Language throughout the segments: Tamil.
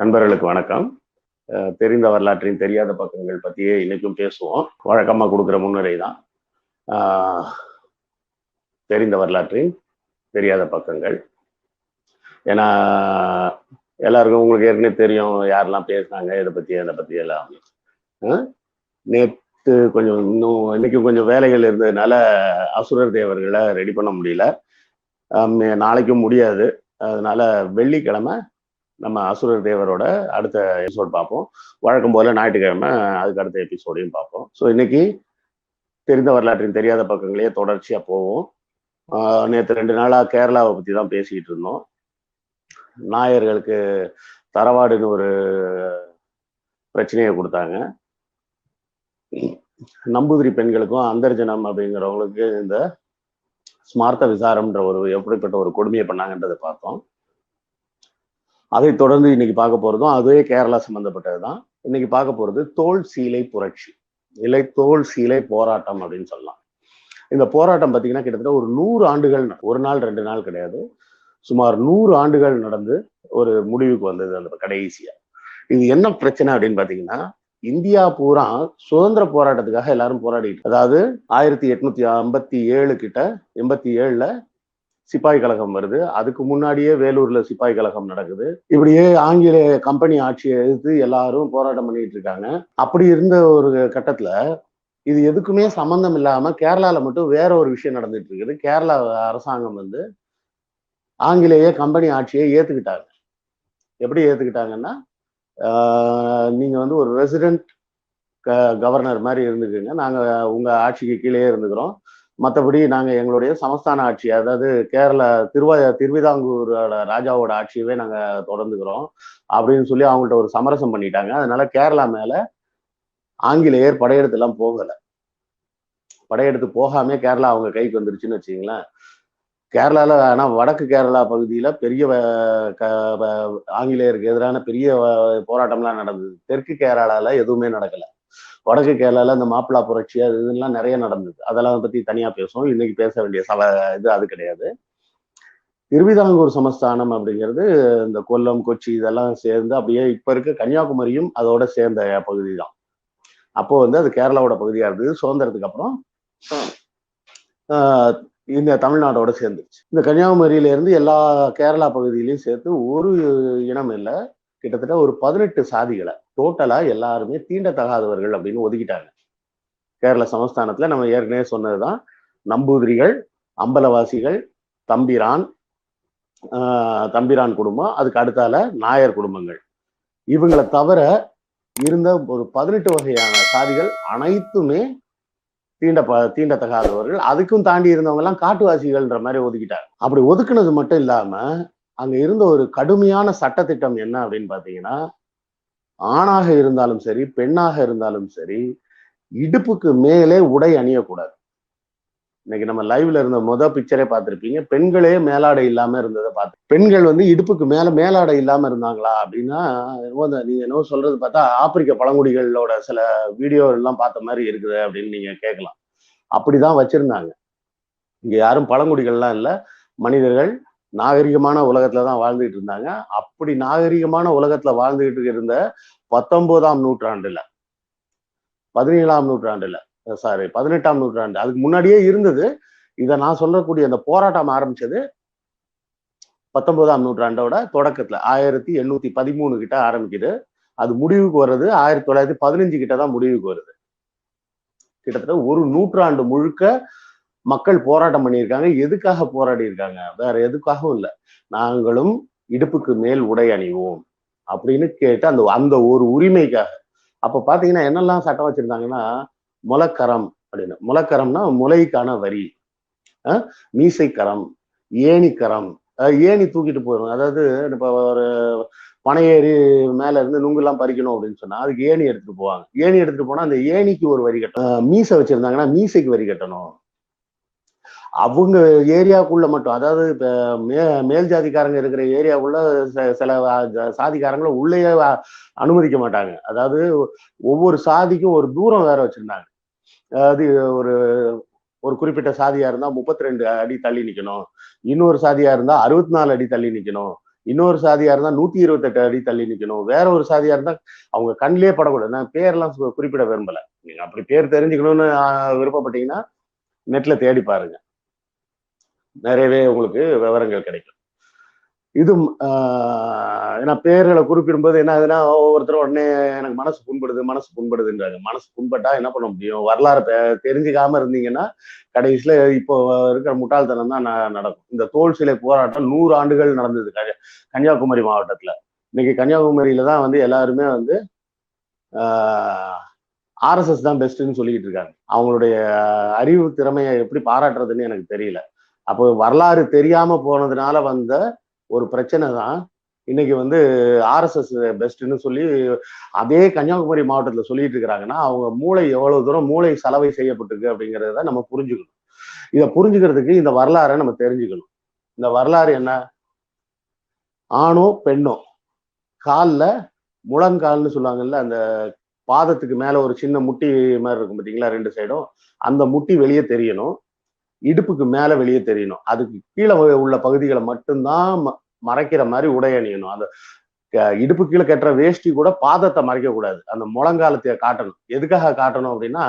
நண்பர்களுக்கு வணக்கம். தெரிந்த வரலாற்றின் தெரியாத பக்கங்கள் பற்றியே இன்னைக்கும் பேசுவோம். வழக்கமாக கொடுக்குற முன்னுரை தான். தெரிந்த வரலாற்றின் தெரியாத பக்கங்கள். ஏன்னா எல்லாருக்கும் உங்களுக்கு ஏற்கனவே தெரியும் யாரெல்லாம் பேசுனாங்க, இதை பற்றி எல்லாம். நேற்று கொஞ்சம் இன்னும் இன்னைக்கு கொஞ்சம் வேலைகள் இருந்ததுனால அசுரர் தேவர்களை ரெடி பண்ண முடியல. நாளைக்கும் முடியாது. அதனால வெள்ளிக்கிழமை நம்ம அசுரர் தேவரோட அடுத்த எபிசோட் பார்ப்போம். வழக்கம் போல ஞாயிற்றுக்கிழமை அதுக்கு அடுத்த எபிசோடையும் பார்ப்போம். ஸோ இன்னைக்கு தெரிந்த வரலாற்றின் தெரியாத பக்கங்களையே தொடர்ச்சியாக போவோம். நேற்று 2 நாளாக கேரளாவை பற்றி தான் பேசிக்கிட்டு இருந்தோம். நாயர்களுக்கு தரவாடுன்னு ஒரு பிரச்சனையை கொடுத்தாங்க. நம்பூதிரி பெண்களுக்கும் அந்தர்ஜனம் அப்படிங்கிறவங்களுக்கு இந்த ஸ்மார்த்த விசாரம்ன்ற ஒரு எப்படிப்பட்ட ஒரு கொடுமையை பண்ணாங்கன்றதை பார்த்தோம். அதை தொடர்ந்து இன்னைக்கு பார்க்க போறதும் அதுவே கேரளா சம்பந்தப்பட்டது தான். இன்னைக்கு பார்க்க போறது தோல் சீலை புரட்சி, இல்லை தோல் சீலை போராட்டம் அப்படின்னு சொல்லலாம். இந்த போராட்டம் பார்த்தீங்கன்னா கிட்டத்தட்ட ஒரு 100 ஆண்டுகள், ஒரு நாள் 2 நாள் கிடையாது, சுமார் 100 ஆண்டுகள் நடந்து ஒரு முடிவுக்கு வந்தது அந்த கடைசியா. இது என்ன பிரச்சனை அப்படின்னு பாத்தீங்கன்னா, இந்தியா பூரா சுதந்திர போராட்டத்துக்காக எல்லாரும் போராடிட்டு, அதாவது 1857 கிட்ட 87ல சிப்பாய் கழகம் வருது. அதுக்கு முன்னாடியே வேலூர்ல சிப்பாய் கழகம் நடக்குது. இப்படியே ஆங்கிலேய கம்பெனி ஆட்சியை எதிர்த்து எல்லாரும் போராட்டம் பண்ணிட்டு இருக்காங்க. அப்படி இருந்த ஒரு கட்டத்துல இது எதுக்குமே சம்பந்தம் இல்லாம கேரளால மட்டும் வேற ஒரு விஷயம் நடந்துட்டு இருக்குது. கேரளா அரசாங்கம் வந்து ஆங்கிலேய கம்பெனி ஆட்சியை ஏத்துக்கிட்டாங்க. எப்படி ஏத்துக்கிட்டாங்கன்னா, நீங்க வந்து ஒரு ரெசிடென்ட் கவர்னர் மாதிரி இருந்துக்குங்க, நாங்க உங்க ஆட்சிக்கு கீழே இருந்துக்கிறோம், மற்றபடி நாங்க எங்களுடைய சமஸ்தான ஆட்சி, அதாவது கேரளா திருவிதாங்கூரோட ராஜாவோட ஆட்சியவே நாங்க தொடர்ந்துக்கிறோம் அப்படின்னு சொல்லி அவங்கள்ட்ட ஒரு சமரசம் பண்ணிட்டாங்க. அதனால கேரளா மேல ஆங்கிலேயர் படையெடுத்து எல்லாம் போகல. படையெடுத்து போகாம கேரளா அவங்க கைக்கு வந்துருச்சுன்னு வச்சுங்களேன். கேரளால ஆனா வடக்கு கேரளா பகுதியில பெரிய ஆங்கிலேயருக்கு எதிரான பெரிய போராட்டம்லாம் நடந்தது. தெற்கு கேரளால எதுவுமே நடக்கல. வடக்கு கேரளால இந்த மாப்பிளா புரட்சி அது இதெல்லாம் நிறைய நடந்தது. அதெல்லாம் பத்தி தனியா பேசுவோம். இன்னைக்கு பேச வேண்டிய இது அது கிடையாது. திருவிதாங்கூர் சமஸ்தானம் அப்படிங்கிறது இந்த கொல்லம், கொச்சி இதெல்லாம் சேர்ந்து அப்படியே இப்ப இருக்க கன்னியாகுமரியும் அதோட சேர்ந்த பகுதி தான். அப்போ வந்து அது கேரளாவோட பகுதியா இருந்தது. சுதந்திரத்துக்கு அப்புறம் இந்த தமிழ்நாடோட சேர்ந்துருச்சு. இந்த கன்னியாகுமரியில இருந்து எல்லா கேரளா பகுதியிலையும் சேர்த்து ஒரு இனம் இல்லை, கிட்டத்தட்ட ஒரு 18 சாதிகளை டோட்டலா எல்லாருமே தீண்டத்தகாதவர்கள் அப்படின்னு ஒதுக்கிட்டாங்க. கேரள சமஸ்தானத்துல நம்ம ஏற்கனவே சொன்னதுதான். நம்பூதிரிகள், அம்பலவாசிகள், தம்பிரான் குடும்பம், அதுக்கு அடுத்தால நாயர் குடும்பங்கள், இவங்களை தவிர இருந்த ஒரு 18 வகையான சாதிகள் அனைத்துமே தீண்டத்தகாதவர்கள். அதுக்கும் தாண்டி இருந்தவங்க எல்லாம் காட்டுவாசிகள்ன்ற மாதிரி ஒதுக்கிட்டாங்க. அப்படி ஒதுக்குனது மட்டும் இல்லாம அங்க இருந்த ஒரு கடுமையான சட்டத்திட்டம் என்ன அப்படின்னு பாத்தீங்கன்னா, ஆணாக இருந்தாலும் சரி பெண்ணாக இருந்தாலும் சரி இடுப்புக்கு மேலே உடை அணியக்கூடாது. இன்னைக்கு நம்ம லைவ்ல இருந்த பிக்சரே பார்த்திருப்பீங்க. பெண்களே மேலாடை இல்லாம இருந்ததை பார்த்து, பெண்கள் வந்து இடுப்புக்கு மேல மேலாடை இல்லாம இருந்தாங்களா அப்படின்னா, நீங்க என்ன சொல்றது பார்த்தா ஆப்பிரிக்க பழங்குடிகளோட சில வீடியோ எல்லாம் பார்த்த மாதிரி இருக்குது அப்படின்னு நீங்க கேட்கலாம். அப்படிதான் வச்சிருந்தாங்க. இங்க யாரும் பழங்குடிகள்லாம் இல்லை, மனிதர்கள் நாகரிகமான உலகத்துலதான் வாழ்ந்துட்டு இருந்தாங்க. அப்படி நாகரிகமான உலகத்துல வாழ்ந்துகிட்டு இருந்த 19ஆம் நூற்றாண்டுல 17ஆம் நூற்றாண்டுல 18ஆம் நூற்றாண்டு, அதுக்கு முன்னாடியே இருந்தது. இதை நான் சொல்லக்கூடிய அந்த போராட்டம் ஆரம்பிச்சது 19ஆம் நூற்றாண்டோட தொடக்கத்துல 1813 கிட்ட ஆரம்பிக்குது. அது முடிவுக்கு வர்றது 1915 கிட்ட தான் முடிவுக்கு வருது. கிட்டத்தட்ட ஒரு நூற்றாண்டு முழுக்க மக்கள் போராட்டம் பண்ணியிருக்காங்க. எதுக்காக போராடி இருக்காங்க? வேற எதுக்காகவும் இல்லை, நாங்களும் இடுப்புக்கு மேல் உடை அணிவோம் அப்படின்னு கேட்டு அந்த ஒரு உரிமைக்காக. அப்ப பாத்தீங்கன்னா என்னெல்லாம் சட்டம் வச்சிருந்தாங்கன்னா, முலக்கரம் அப்படின்னு, முலக்கரம்னா முலைக்கான வரி, மீசைக்கரம், ஏணிக்கரம், ஏணி தூக்கிட்டு போயிடும். அதாவது இப்ப ஒரு பனை ஏறி மேல இருந்து நுங்கெல்லாம் பறிக்கணும் அப்படின்னு சொன்னா அதுக்கு ஏணி எடுத்துட்டு போவாங்க. ஏணி எடுத்துட்டு போனா அந்த ஏணிக்கு ஒரு வரி கட்டணும். மீசை வச்சிருந்தாங்கன்னா மீசைக்கு வரி கட்டணும். அவங்க ஏரியாவுக்குள்ள மட்டும், அதாவது இப்ப மேல் ஜாதிக்காரங்க இருக்கிற ஏரியாவுக்குள்ள சில சாதிக்காரங்களை உள்ளேயே அனுமதிக்க மாட்டாங்க. அதாவது ஒவ்வொரு சாதிக்கும் ஒரு தூரம் வேற வச்சிருந்தாங்க. அதாவது ஒரு குறிப்பிட்ட சாதியா இருந்தா 32 அடி தள்ளி நிக்கணும், இன்னொரு சாதியா இருந்தா 64 அடி தள்ளி நிக்கணும், இன்னொரு சாதியா இருந்தா 128 அடி தள்ளி நிக்கணும். வேற ஒரு சாதியா இருந்தா அவங்க கண்ணிலே படக்கூடாது. நான் பேர்லாம் குறிப்பிட விரும்பல. நீங்க அப்படி பேர் தெரிஞ்சுக்கணும்னு விருப்பப்பட்டீங்கன்னா நெட்ல தேடி பாருங்க. நிறையவே உங்களுக்கு விவரங்கள் கிடைக்கும். இது ஏன்னா பேர்களை குறிப்பிடும்போது என்ன ஆகுதுன்னா ஒவ்வொருத்தரும் உடனே எனக்கு மனசு புண்படுதுன்றாங்க. மனசு புண்பட்டா என்ன பண்ண முடியும்? வரலாறு தெரிஞ்சுக்காம இருந்தீங்கன்னா கடைசியில இப்போ இருக்கிற முட்டாள்தனம் தான் நடக்கும். இந்த தோல் சிலை போராட்டம் 100 ஆண்டுகள் நடந்தது கன்னியாகுமரி மாவட்டத்துல. இன்னைக்கு கன்னியாகுமரியில தான் வந்து எல்லாருமே வந்து ஆர்எஸ்எஸ் தான் பெஸ்ட்ன்னு சொல்லிட்டு இருக்காங்க. அவங்களுடைய அறிவு திறமையை எப்படி பாராட்டுறதுன்னு எனக்கு தெரியல. அப்போ வரலாறு தெரியாம போனதுனால வந்த ஒரு பிரச்சனை தான் இன்னைக்கு வந்து ஆர்எஸ்எஸ் பெஸ்ட்ன்னு சொல்லி அதே கன்னியாகுமரி மாவட்டத்துல சொல்லிட்டு இருக்கிறாங்கன்னா அவங்க மூளை எவ்வளவு தூரம் மூளை சலவை செய்யப்பட்டிருக்கு அப்படிங்கிறத நம்ம புரிஞ்சுக்கணும். இதை புரிஞ்சுக்கிறதுக்கு இந்த வரலாறை நம்ம தெரிஞ்சுக்கணும். இந்த வரலாறு என்ன? ஆணோ பெண்ணோ காலில் முழங்கால்னு சொல்லுவாங்கல்ல, அந்த பாதத்துக்கு மேல ஒரு சின்ன முட்டி மாதிரி இருக்கும் பார்த்தீங்களா, 2 சைடும். அந்த முட்டி வெளியே தெரியணும், இடுப்புக்கு மேல வெளியே தெரியணும். அதுக்கு கீழே உள்ள பகுதிகளை மட்டும்தான் மறைக்கிற மாதிரி உடை அணியணும். அந்த இடுப்பு கீழே கட்டுற வேஷ்டி கூட பாதத்தை மறைக்க கூடாது. அந்த முழங்காலத்தை காட்டணும். எதுக்காக காட்டணும் அப்படின்னா,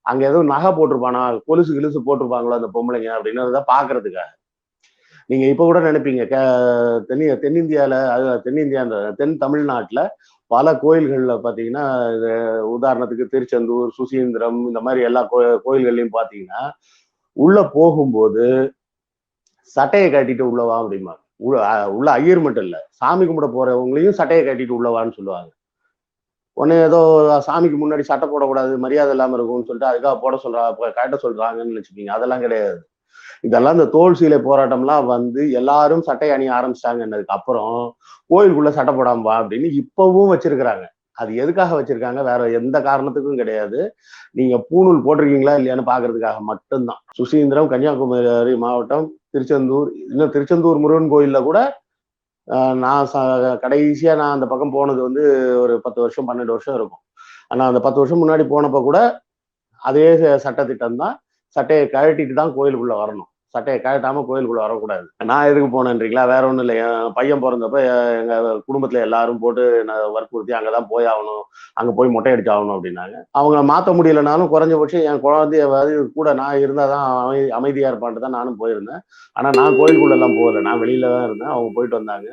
அங்க ஏதோ நகை போட்டிருப்பானா, கொலுசு கிலுசு போட்டிருப்பாங்களோ அந்த பொம்பளைங்க அப்படின்னு பாக்குறதுக்காக. நீங்க இப்ப கூட நினைப்பீங்க தென்னிந்தியால, தென் தமிழ்நாட்டுல பல கோயில்கள்ல பாத்தீங்கன்னா, உதாரணத்துக்கு திருச்செந்தூர், சுசீந்திரம், இந்த மாதிரி எல்லா கோயில்கள்லயும் பாத்தீங்கன்னா உள்ள போகும்போது சட்டையை கட்டிட்டு உள்ளவா அப்படிம்பாங்க. உள்ள ஐயர் மட்டும் இல்ல, சாமி கும்பிட போறவங்களையும் சட்டையை கட்டிட்டு உள்ளவான்னு சொல்லுவாங்க. உடனே ஏதோ சாமிக்கு முன்னாடி சட்டை போடக்கூடாது, மரியாதை இல்லாம இருக்கும்னு சொல்லிட்டு அதுக்காக போட கட்ட சொல்றாங்கன்னு நினைச்சுப்பீங்க. அதெல்லாம் கிடையாது. இதெல்லாம் இந்த தோல் சீலை போராட்டம்லாம் வந்து எல்லாரும் சட்டை அணிய ஆரம்பிச்சிட்டாங்கன்னதுக்கு அப்புறம் கோயிலுக்குள்ள சட்டை போடாம வா அப்படின்னு இப்பவும் வச்சிருக்கிறாங்க. அது எதுக்காக வச்சிருக்காங்க? வேற எந்த காரணத்துக்கும் கிடையாது. நீங்க பூணூல் போட்டிருக்கீங்களா இல்லையான்னு பாக்குறதுக்காக மட்டும்தான். சுசீந்திரம், கன்னியாகுமரி மாவட்டம், திருச்செந்தூர், இன்னும் திருச்செந்தூர் முருகன் கோயில்ல கூட நான் கடைசியா நான் அந்த பக்கம் போனது வந்து ஒரு 10 வருஷம் 12 வருஷம் இருக்கும். ஆனா அந்த 10 வருஷம் முன்னாடி போனப்ப கூட அதே சட்டத்திட்டம் தான். சட்டையை கழட்டிட்டு தான் கோயிலுக்குள்ள வரணும். சட்டையை கழட்டாம கோயிலுக்குள்ள வரக்கூடாது. நான் எதுக்கு போனேன்றீங்களா? வேற ஒண்ணும் இல்லை. என் பையன் பிறந்தப்ப எங்க குடும்பத்துல எல்லாரும் போட்டு வற்புறுத்தி அங்கதான் போய் ஆகணும், அங்க போய் மொட்டை அடிச்சு ஆகணும் அப்படின்னாங்க. அவங்க மாத்த முடியலனாலும் குறைஞ்சபட்சம் என் குழந்தைய கூட நான் இருந்தாதான் அமைதியா இருப்பான்ட்டு தான் நானும் போயிருந்தேன். ஆனா நான் கோயிலுக்குள்ள எல்லாம் போகல, நான் வெளியில தான் இருந்தேன். அவங்க போயிட்டு வந்தாங்க.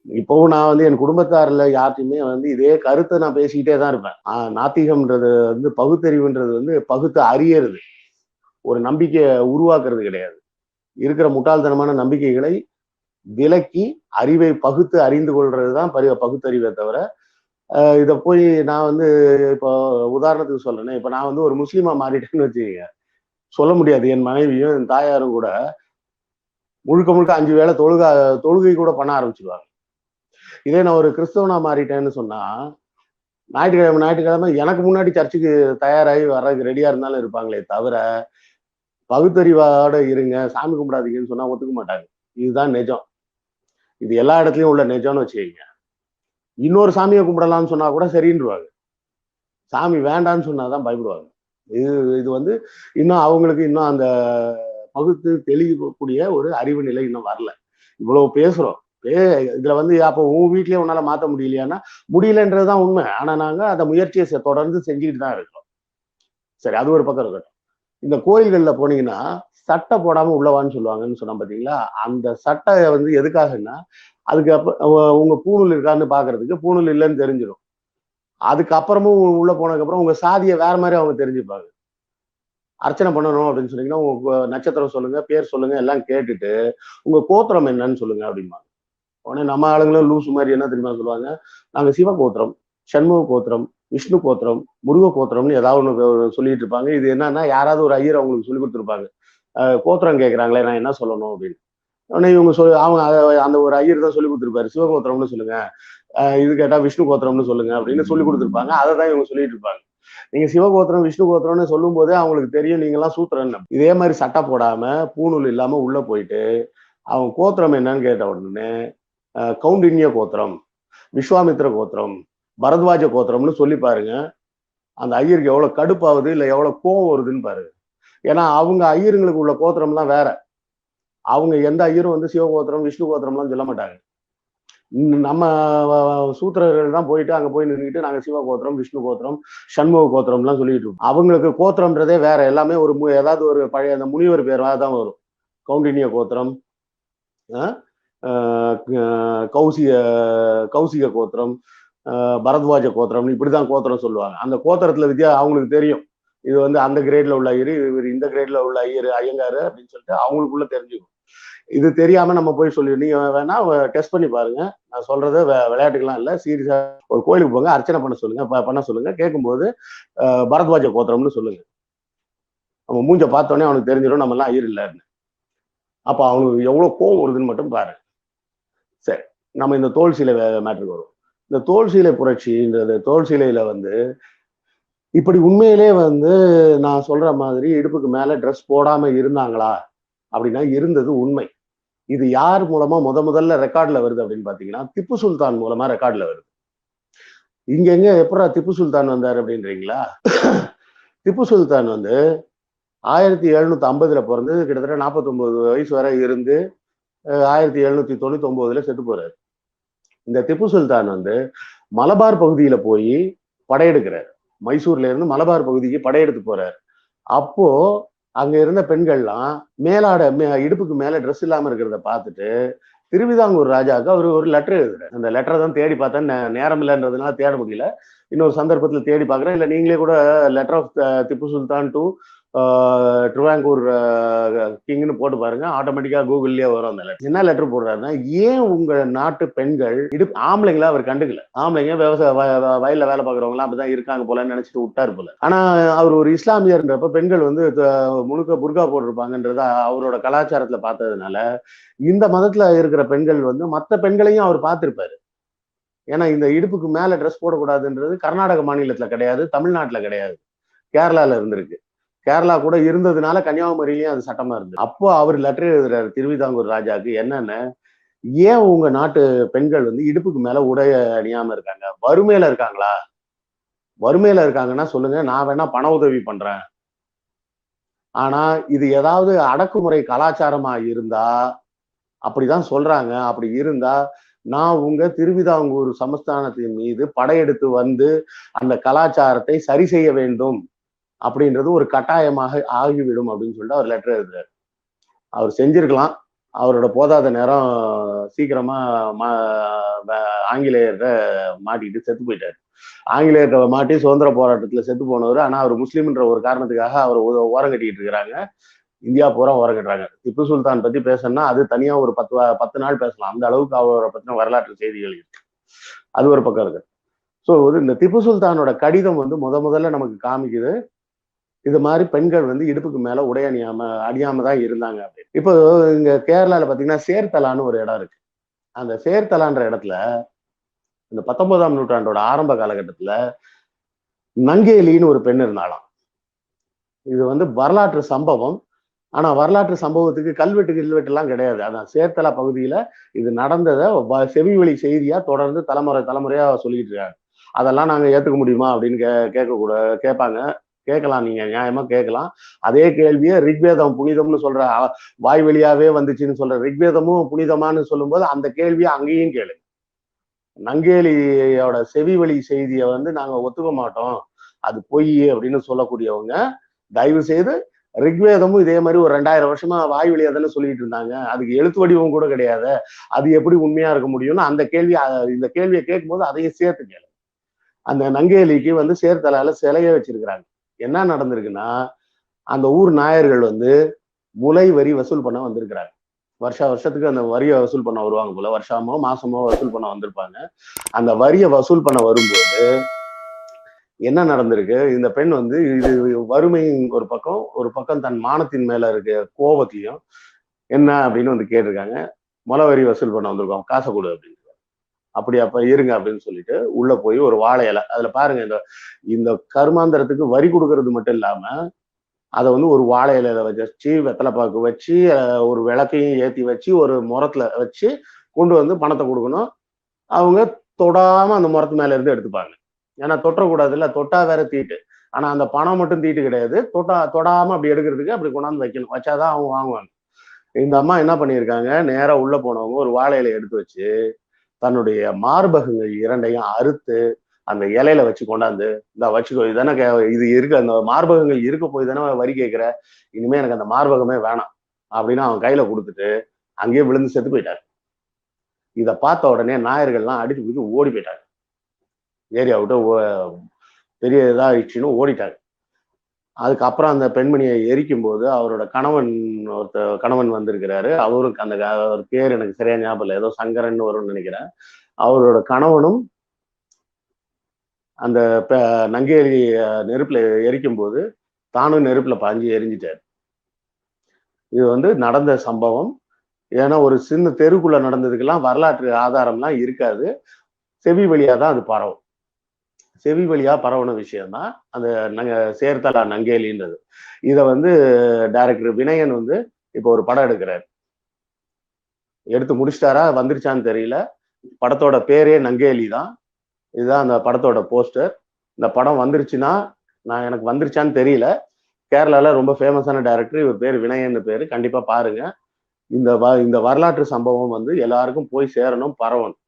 இப்பவும் நான் வந்து என் குடும்பத்தாரில் யார்ட்டையுமே வந்து இதே கருத்தை நான் பேசிக்கிட்டே தான் இருப்பேன். நாத்திகம்ன்றது வந்து பகுத்தறிவுன்றது வந்து பகுத்து அறியறது, ஒரு நம்பிக்கையை உருவாக்குறது கிடையாது. இருக்கிற முட்டாள்தனமான நம்பிக்கைகளை விலக்கி அறிவை பகுத்து அறிந்து கொள்றதுதான் பகுத்தறிவை தவிர, இதை போய் நான் வந்து இப்போ உதாரணத்துக்கு சொல்றேன். இப்ப நான் வந்து ஒரு முஸ்லீமா மாறிட்டேன்னு வச்சுக்கீங்க, சொல்ல முடியாது. என் மனைவியும் என் தாயாரும் கூட முழுக்க முழுக்க 5 வேளை தொழுகை கூட பண்ண ஆரம்பிச்சிருவாங்க. இதே நான் ஒரு கிறிஸ்தவனா மாறிட்டேன்னு சொன்னா, ஞாயிற்றுக்கிழமை எனக்கு முன்னாடி சர்ச்சுக்கு தயாராகி வர்றதுக்கு ரெடியா இருந்தாலும் இருப்பாங்களே தவிர, பகுத்தறிவோட இருங்க, சாமி கும்பிடாதீங்கன்னு சொன்னா ஒத்துக்க மாட்டாங்க. இதுதான் நிஜம். இது எல்லா இடத்துலயும் உள்ள நிஜம்னு வச்சுக்கீங்க. இன்னொரு சாமியை கும்பிடலாம்னு சொன்னா கூட சரின்றுவாங்க. சாமி வேண்டான்னு சொன்னாதான் பயப்படுவாங்க. இது வந்து இன்னும் அவங்களுக்கு இன்னும் அந்த பகுத்து தெளிக்கக்கூடிய ஒரு அறிவு நிலை இன்னும் வரல. இவ்வளவு பேசுறோம். இதுல வந்து அப்போ உன் வீட்லயே உன்னால மாத்த முடியலையானா, முடியலன்றதுதான் உண்மை. ஆனா நாங்க அந்த முயற்சியை தொடர்ந்து செஞ்சுக்கிட்டு தான் இருக்கோம். சரி, அது ஒரு பக்கம் இருக்கட்டும். இந்த கோயில்கள்ல போனீங்கன்னா சட்டை போடாம உள்ளவான்னு சொல்லுவாங்கன்னு சொன்னா பாத்தீங்களா, அந்த சட்டை வந்து எதுக்காகன்னா, அதுக்கு உங்க பூணூல் இருக்கான்னு பாக்குறதுக்கு. பூணூல் இல்லைன்னு தெரிஞ்சிடும். அதுக்கப்புறமும் உள்ள போனதுக்கு அப்புறம் உங்க சாதியை வேற மாதிரி அவங்க தெரிஞ்சுப்பாங்க. அர்ச்சனை பண்ணணும் அப்படின்னு சொன்னீங்கன்னா உங்க நட்சத்திரம் சொல்லுங்க, பேர் சொல்லுங்க, எல்லாம் கேட்டுட்டு உங்க கோத்திரம் என்னன்னு சொல்லுங்க அப்படிம்பாங்க. உடனே நம்ம ஆளுங்களும் லூசு மாதிரி என்ன தெரியுமா சொல்லுவாங்க, நாங்க சிவ கோத்திரம், சண்முக கோத்திரம், விஷ்ணு கோத்திரம், முருக கோத்திரம்னு ஏதாவது ஒண்ணு சொல்லிட்டு இருப்பாங்க. இது என்னன்னா யாராவது ஒரு ஐயர் அவங்களுக்கு சொல்லி கொடுத்துருப்பாங்க. கோத்திரம் கேட்கறாங்களே நான் என்ன சொல்லணும் அப்படின்னு. உடனே இவங்க அவங்க அந்த ஒரு ஐயர் தான் சொல்லி கொடுத்துருப்பாரு, சிவகோத்திரம்னு சொல்லுங்க, இது கேட்டா விஷ்ணு கோத்திரம்னு சொல்லுங்க அப்படின்னு சொல்லி கொடுத்துருப்பாங்க. அதை தான் இவங்க சொல்லிட்டு இருப்பாங்க. நீங்க சிவகோத்திரம் விஷ்ணு கோத்திரம்னு சொல்லும் போதே அவங்களுக்கு தெரியும் நீங்க எல்லாம் சூத்திரன். இதே மாதிரி சட்டை போடாம பூணூல் இல்லாம உள்ள போயிட்டு அவங்க கோத்திரம் என்னன்னு கேட்ட உடனே கௌண்டின்ய கோத்திரம், விஸ்வாமித்ர கோத்திரம், பரத்வாஜ கோத்திரம்னு சொல்லி பாருங்க. அந்த ஐயருக்கு எவ்வளவு கடுப்பாகுது, இல்ல எவ்வளவு கோவம் வருதுன்னு பாருங்க. ஏன்னா அவங்க ஐயருங்களுக்கு உள்ள கோத்திரம்லாம் வேற. அவங்க எந்த ஐயரும் வந்து சிவகோத்திரம் விஷ்ணு கோத்திரம்லாம் சொல்ல மாட்டாங்க. நம்ம சூத்திரர்கள் தான் போயிட்டு அங்க போய் நின்றுட்டு நாங்க சிவ கோத்திரம், விஷ்ணு கோத்திரம், சண்முக கோத்திரம்லாம் சொல்லிட்டு இருக்கோம். அவங்களுக்கு கோத்திரம்ன்றதே வேற, எல்லாமே ஒரு ஏதாவது ஒரு பழைய அந்த முனிவர் பேராக தான் வரும். கௌண்டினிய கோத்திரம், கௌசிக கௌசிக கோத்திரம், பரத்வாஜ கோத்திரம், இப்படிதான் கோத்திரம் சொல்லுவாங்க. அந்த கோத்திரத்துல அவங்களுக்கு தெரியும், இது வந்து அந்த கிரேட்ல உள்ள ஐயர், இவர் இந்த கிரேட்ல உள்ள ஐயர் ஐயங்காரு அப்படின்னு சொல்லிட்டு அவங்களுக்குள்ள தெரிஞ்சுக்கும். இது தெரியாம நம்ம போய் சொல்லி, நீங்க வேணா டெஸ்ட் பண்ணி பாருங்க. நான் சொல்றது விளையாட்டுக்கெல்லாம் இல்ல, சீரியஸா. ஒரு கோயிலுக்கு போங்க, அர்ச்சனை பண்ண சொல்லுங்க, பண்ண சொல்லுங்க. கேட்கும்போது பரத்வாஜ கோத்திரம்னு சொல்லுங்க. நம்ம மூஞ்ச பார்த்தோன்னே அவனுக்கு தெரிஞ்சிடும் நம்ம எல்லாம் ஐயர் இல்லைன்னு. அப்ப அவனுக்கு எவ்வளவு கோவம் வருதுன்னு மட்டும் பாருங்க. சரி, நம்ம இந்த தோல் சீலை மேட்டருக்கு வரும். இந்த தோல் சீலை புரட்சின்றது, தோல் சீலையில வந்து இப்படி உண்மையிலே வந்து நான் சொல்ற மாதிரி இடுப்புக்கு மேல ட்ரெஸ் போடாம இருந்தாங்களா அப்படின்னா இருந்தது உண்மை. இது யார் மூலமா முதல்ல ரெக்கார்ட்ல வருது அப்படின்னு பாத்தீங்கன்னா, திப்பு சுல்தான் மூலமா ரெக்கார்ட்ல வருது. இங்க எங்க எப்படா திப்பு சுல்தான் வந்தாரு அப்படின்றீங்களா? திப்பு சுல்தான் வந்து 1750 பிறந்து கிட்டத்தட்ட 49 வயசு வரை இருந்து 1799 செத்து போறாரு. இந்த திப்பு சுல்தான் வந்து மலபார் பகுதியில போய் படையெடுக்கிறார். மைசூர்ல இருந்து மலபார் பகுதிக்கு படையெடுத்து போறாரு. அப்போ அங்க இருந்த பெண்கள்லாம் மேலாட இடுப்புக்கு மேல ட்ரெஸ் இல்லாம இருக்கிறத பார்த்துட்டு திருவிதாங்கூர் ராஜாவுக்கு அவர் ஒரு லெட்டர் எழுதுறாரு. அந்த லெட்டரை தான் தேடி பார்த்தேன், நேரம் இல்லைன்றதுனால தேட முடியல. இன்னொரு சந்தர்ப்பத்துல தேடி பார்க்குறேன். இல்லை நீங்களே கூட letter of Tipu Sultan to Travancore கிங்னு போட்டு பாருங்க, ஆட்டோமேட்டிக்கா கூகுள்லயே வரும் அந்த லெட்டர். என்ன லெட்டர் போடுறாருன்னா, ஏன் உங்க நாட்டு பெண்கள் ஆம்பளைங்களா அவர் கண்டுக்கல. ஆம்பளைங்க விவசாய வயல்ல வேலை பார்க்குறவங்க எல்லாம் அப்படிதான் இருக்காங்க போலன்னு நினைச்சிட்டு விட்டாரு போல. ஆனா அவர் ஒரு இஸ்லாமியர்ன்றப்ப பெண்கள் வந்து முழுக்க புர்கா போட்டிருப்பாங்கன்றத அவரோட கலாச்சாரத்துல பார்த்ததுனால இந்த மதத்துல இருக்கிற பெண்கள் வந்து மற்ற பெண்களையும் அவர் பார்த்திருப்பாரு. ஏன்னா இந்த இடுப்புக்கு மேல ட்ரெஸ் போடக்கூடாதுன்றது கர்நாடக மாநிலத்துல கிடையாது, தமிழ்நாட்டுல கிடையாது, கேரளால இருந்திருக்கு. கேரளா கூட இருந்ததுனால கன்னியாகுமரியிலயும் அது சட்டமா இருந்தது. அப்போ அவர் லெட்டர் எழுதுறாரு திருவிதாங்கூர் ராஜாக்கு, என்னன்னு, ஏன் உங்க நாட்டு பெண்கள் வந்து இடுப்புக்கு மேல உடைய அணியாம இருக்காங்க? வறுமையில இருக்காங்களா? வறுமையில இருக்காங்கன்னா சொல்லுங்க, நான் வேணா பண உதவி பண்றேன். ஆனா இது ஏதாவது அடக்குமுறை கலாச்சாரமா இருந்தா, அப்படிதான் சொல்றாங்க. அப்படி இருந்தா நான் உங்க திருவிதாங்கூர் சமஸ்தானத்தின் மீது படையெடுத்து வந்து அந்த கலாச்சாரத்தை சரி செய்ய வேண்டும் அப்படின்றது ஒரு கட்டாயமாக ஆகிவிடும் அப்படின்னு சொல்லிட்டு அவர் லெட்டர் எழுதுறாரு. அவர் செஞ்சிருக்கலாம், அவரோட போதாத நேரம் சீக்கிரமா ஆங்கிலேயர்கிட்ட மாட்டிக்கிட்டு செத்து போயிட்டாரு. ஆங்கிலேயர்கிட்ட மாட்டி சுதந்திர போராட்டத்துல செத்து போனவர். ஆனா அவர் முஸ்லீம்ன்ற ஒரு காரணத்துக்காக அவர் ஓரம் கட்டிக்கிட்டு இருக்கிறாங்க. இந்தியா பூரா ஓரம் கட்டுறாங்க. திப்பு சுல்தான் பத்தி பேசணும்னா அது தனியா ஒரு 10 நாள் பேசலாம். அந்த அளவுக்கு அவரை பத்தின வரலாற்று செய்திகள் இருக்கு. அது ஒரு பக்கம் இருக்கு. ஸோ இந்த திப்பு சுல்தானோட கடிதம் வந்து முதல்ல நமக்கு காமிக்குது, இது மாதிரி பெண்கள் வந்து இடுப்புக்கு மேல உடை அணியாம தான் இருந்தாங்க அப்படின்னு. இப்போ இங்க கேரளால பாத்தீங்கன்னா சேர்த்தலான்னு ஒரு இடம் இருக்கு. அந்த சேர்த்தலான்ற இடத்துல இந்த 19ஆம் நூற்றாண்டோட ஆரம்ப காலகட்டத்துல நங்கேலின்னு ஒரு பெண் இருந்தாலாம். இது வந்து வரலாற்று சம்பவம். ஆனா வரலாற்று சம்பவத்துக்கு கல்வெட்டு எல்லாம் கிடையாது. அதான் சேர்த்தலா பகுதியில இது நடந்ததை செவி வழி செய்தியா தொடர்ந்து தலைமுறையா சொல்லிட்டு இருக்காங்க. அதெல்லாம் நாங்க ஏத்துக்க முடியுமா அப்படின்னு கேட்பாங்க. கேட்கலாம், நீங்க நியாயமா கேட்கலாம். அதே கேள்வியை ரிக்வேதம் புனிதம்னு சொல்ற வாய் வழியாவே வந்துச்சுன்னு சொல்ற ரிக்வேதமும் புனிதமானு சொல்லும்போது அந்த கேள்வியை அங்கேயும் கேளு. நங்கேலியோட செவி வழி செய்தியை வந்து நாங்க ஒத்துக்க மாட்டோம், அது பொய் அப்படின்னு சொல்லக்கூடியவங்க தயவு செய்து ரிக்வேதமும் இதே மாதிரி ஒரு 2000 வருஷமா வாய் வழியா தானே சொல்லிட்டு இருந்தாங்க, அதுக்கு எழுத்து வடிவம் கூட கிடையாது, அது எப்படி உண்மையா இருக்க முடியும்னு அந்த இந்த கேள்வியை கேட்கும்போது அதையும் சேர்த்து கேளு. அந்த நங்கேலிக்கு வந்து சேர்த்தலால சிலைய வச்சிருக்கிறாங்க. என்ன நடந்திருக்குன்னா, அந்த ஊர் நாயர்கள் வந்து முலை வரி வசூல் பண்ண வந்திருக்கிறாங்க. வருஷத்துக்கு அந்த வரியை வசூல் பண்ண வருவாங்க போல, வருஷமோ மாசமோ வசூல் பண்ண வந்திருப்பாங்க. அந்த வரியை வசூல் பண்ண வரும்போது என்ன நடந்திருக்கு, இந்த பெண் வந்து இது வறுமை ஒரு பக்கம் தன் மானத்தின் மேல இருக்க கோபத்தையும் என்ன அப்படின்னு வந்து கேட்டிருக்காங்க. முலை வரி வசூல் பண்ண வந்திருக்கோம், காசை கொடு அப்படின்னு. அப்படி அப்ப இருங்க அப்படின்னு சொல்லிட்டு உள்ள போய் ஒரு வாழை இலை, அதுல பாருங்க இந்த கருமாந்திரத்துக்கு வரி கொடுக்கறது மட்டும் இல்லாம அதை வந்து ஒரு வாழை இலையில வச்சு வெத்தலைப்பாக்கு வச்சு ஒரு விளக்கையும் ஏத்தி வச்சு ஒரு முறத்துல வச்சு கொண்டு வந்து பணத்தை கொடுக்கணும். அவங்க தொடாம அந்த முறத்து மேல இருந்து எடுத்துப்பாங்க. ஏன்னா தொட்டக்கூடாது இல்ல, தொட்டா வேற தீட்டு. ஆனா அந்த பணம் மட்டும் தீட்டு கிடையாது, தொடாம அப்படி எடுக்கிறதுக்கு அப்படி கொண்டாந்து வைக்கணும், வச்சாதான் அவங்க வாங்குவாங்க. இந்த அம்மா என்ன பண்ணியிருக்காங்க, நேரா உள்ள போனவங்க ஒரு வாழை இலையை எடுத்து வச்சு தன்னுடைய மார்பகங்கள் இரண்டையும் அறுத்து அந்த இலையில வச்சு கொண்டாந்து இந்த வச்சுக்கோ, இதானே இது இருக்கு, அந்த மார்பகங்கள் இருக்க போய் தானே வரி கேட்கிற, இனிமே எனக்கு அந்த மார்பகமே வேணாம் அப்படின்னு அவன் கையில கொடுத்துட்டு அங்கேயே விழுந்து செத்து போயிட்டாரு. இதை பார்த்த உடனே நாயர்கள்லாம் அடித்து பிடிச்சி ஓடி போயிட்டாங்க. ஏரியா விட்டு பெரிய இதாகிடுச்சின்னு ஓடிட்டாங்க. அதுக்கப்புறம் அந்த பெண்மணியை எரிக்கும் போது அவரோட கணவன் வந்திருக்கிறாரு. அவருக்கு அந்த அவர் பேர் எனக்கு சரியா ஞாபகம் இல்லை, ஏதோ சங்கரன் வரும்னு நினைக்கிறேன். அவரோட கணவனும் அந்த நங்கேலி நெருப்புல எரிக்கும் போது தானும் நெருப்புல பாஞ்சு எரிஞ்சிட்டாரு. இது வந்து நடந்த சம்பவம். ஏன்னா ஒரு சின்ன தெருக்குள்ள நடந்ததுக்கெல்லாம் வரலாற்று ஆதாரம்லாம் இருக்காது. செவி வழியா தான் அது பரவும். செவி வழியா பரவன விஷயம்தான் அந்த சேர்த்தலா நங்கேலின்றது. இத வந்து டைரக்டர் வினயன் வந்து இப்போ ஒரு படம் எடுக்கிறார். எடுத்து முடிச்சிட்டாரா, வந்துருச்சான்னு தெரியல. படத்தோட பேரே நங்கேலி தான். இதுதான் அந்த படத்தோட போஸ்டர். இந்த படம் வந்துருச்சுன்னா, எனக்கு வந்துருச்சான்னு தெரியல. கேரளால ரொம்ப ஃபேமஸான டைரக்டர், இவர் பேர் வினயன் பேரு. கண்டிப்பா பாருங்க. இந்த வரலாற்று சம்பவம் வந்து எல்லாருக்கும் போய் சேரணும், பரவணும்.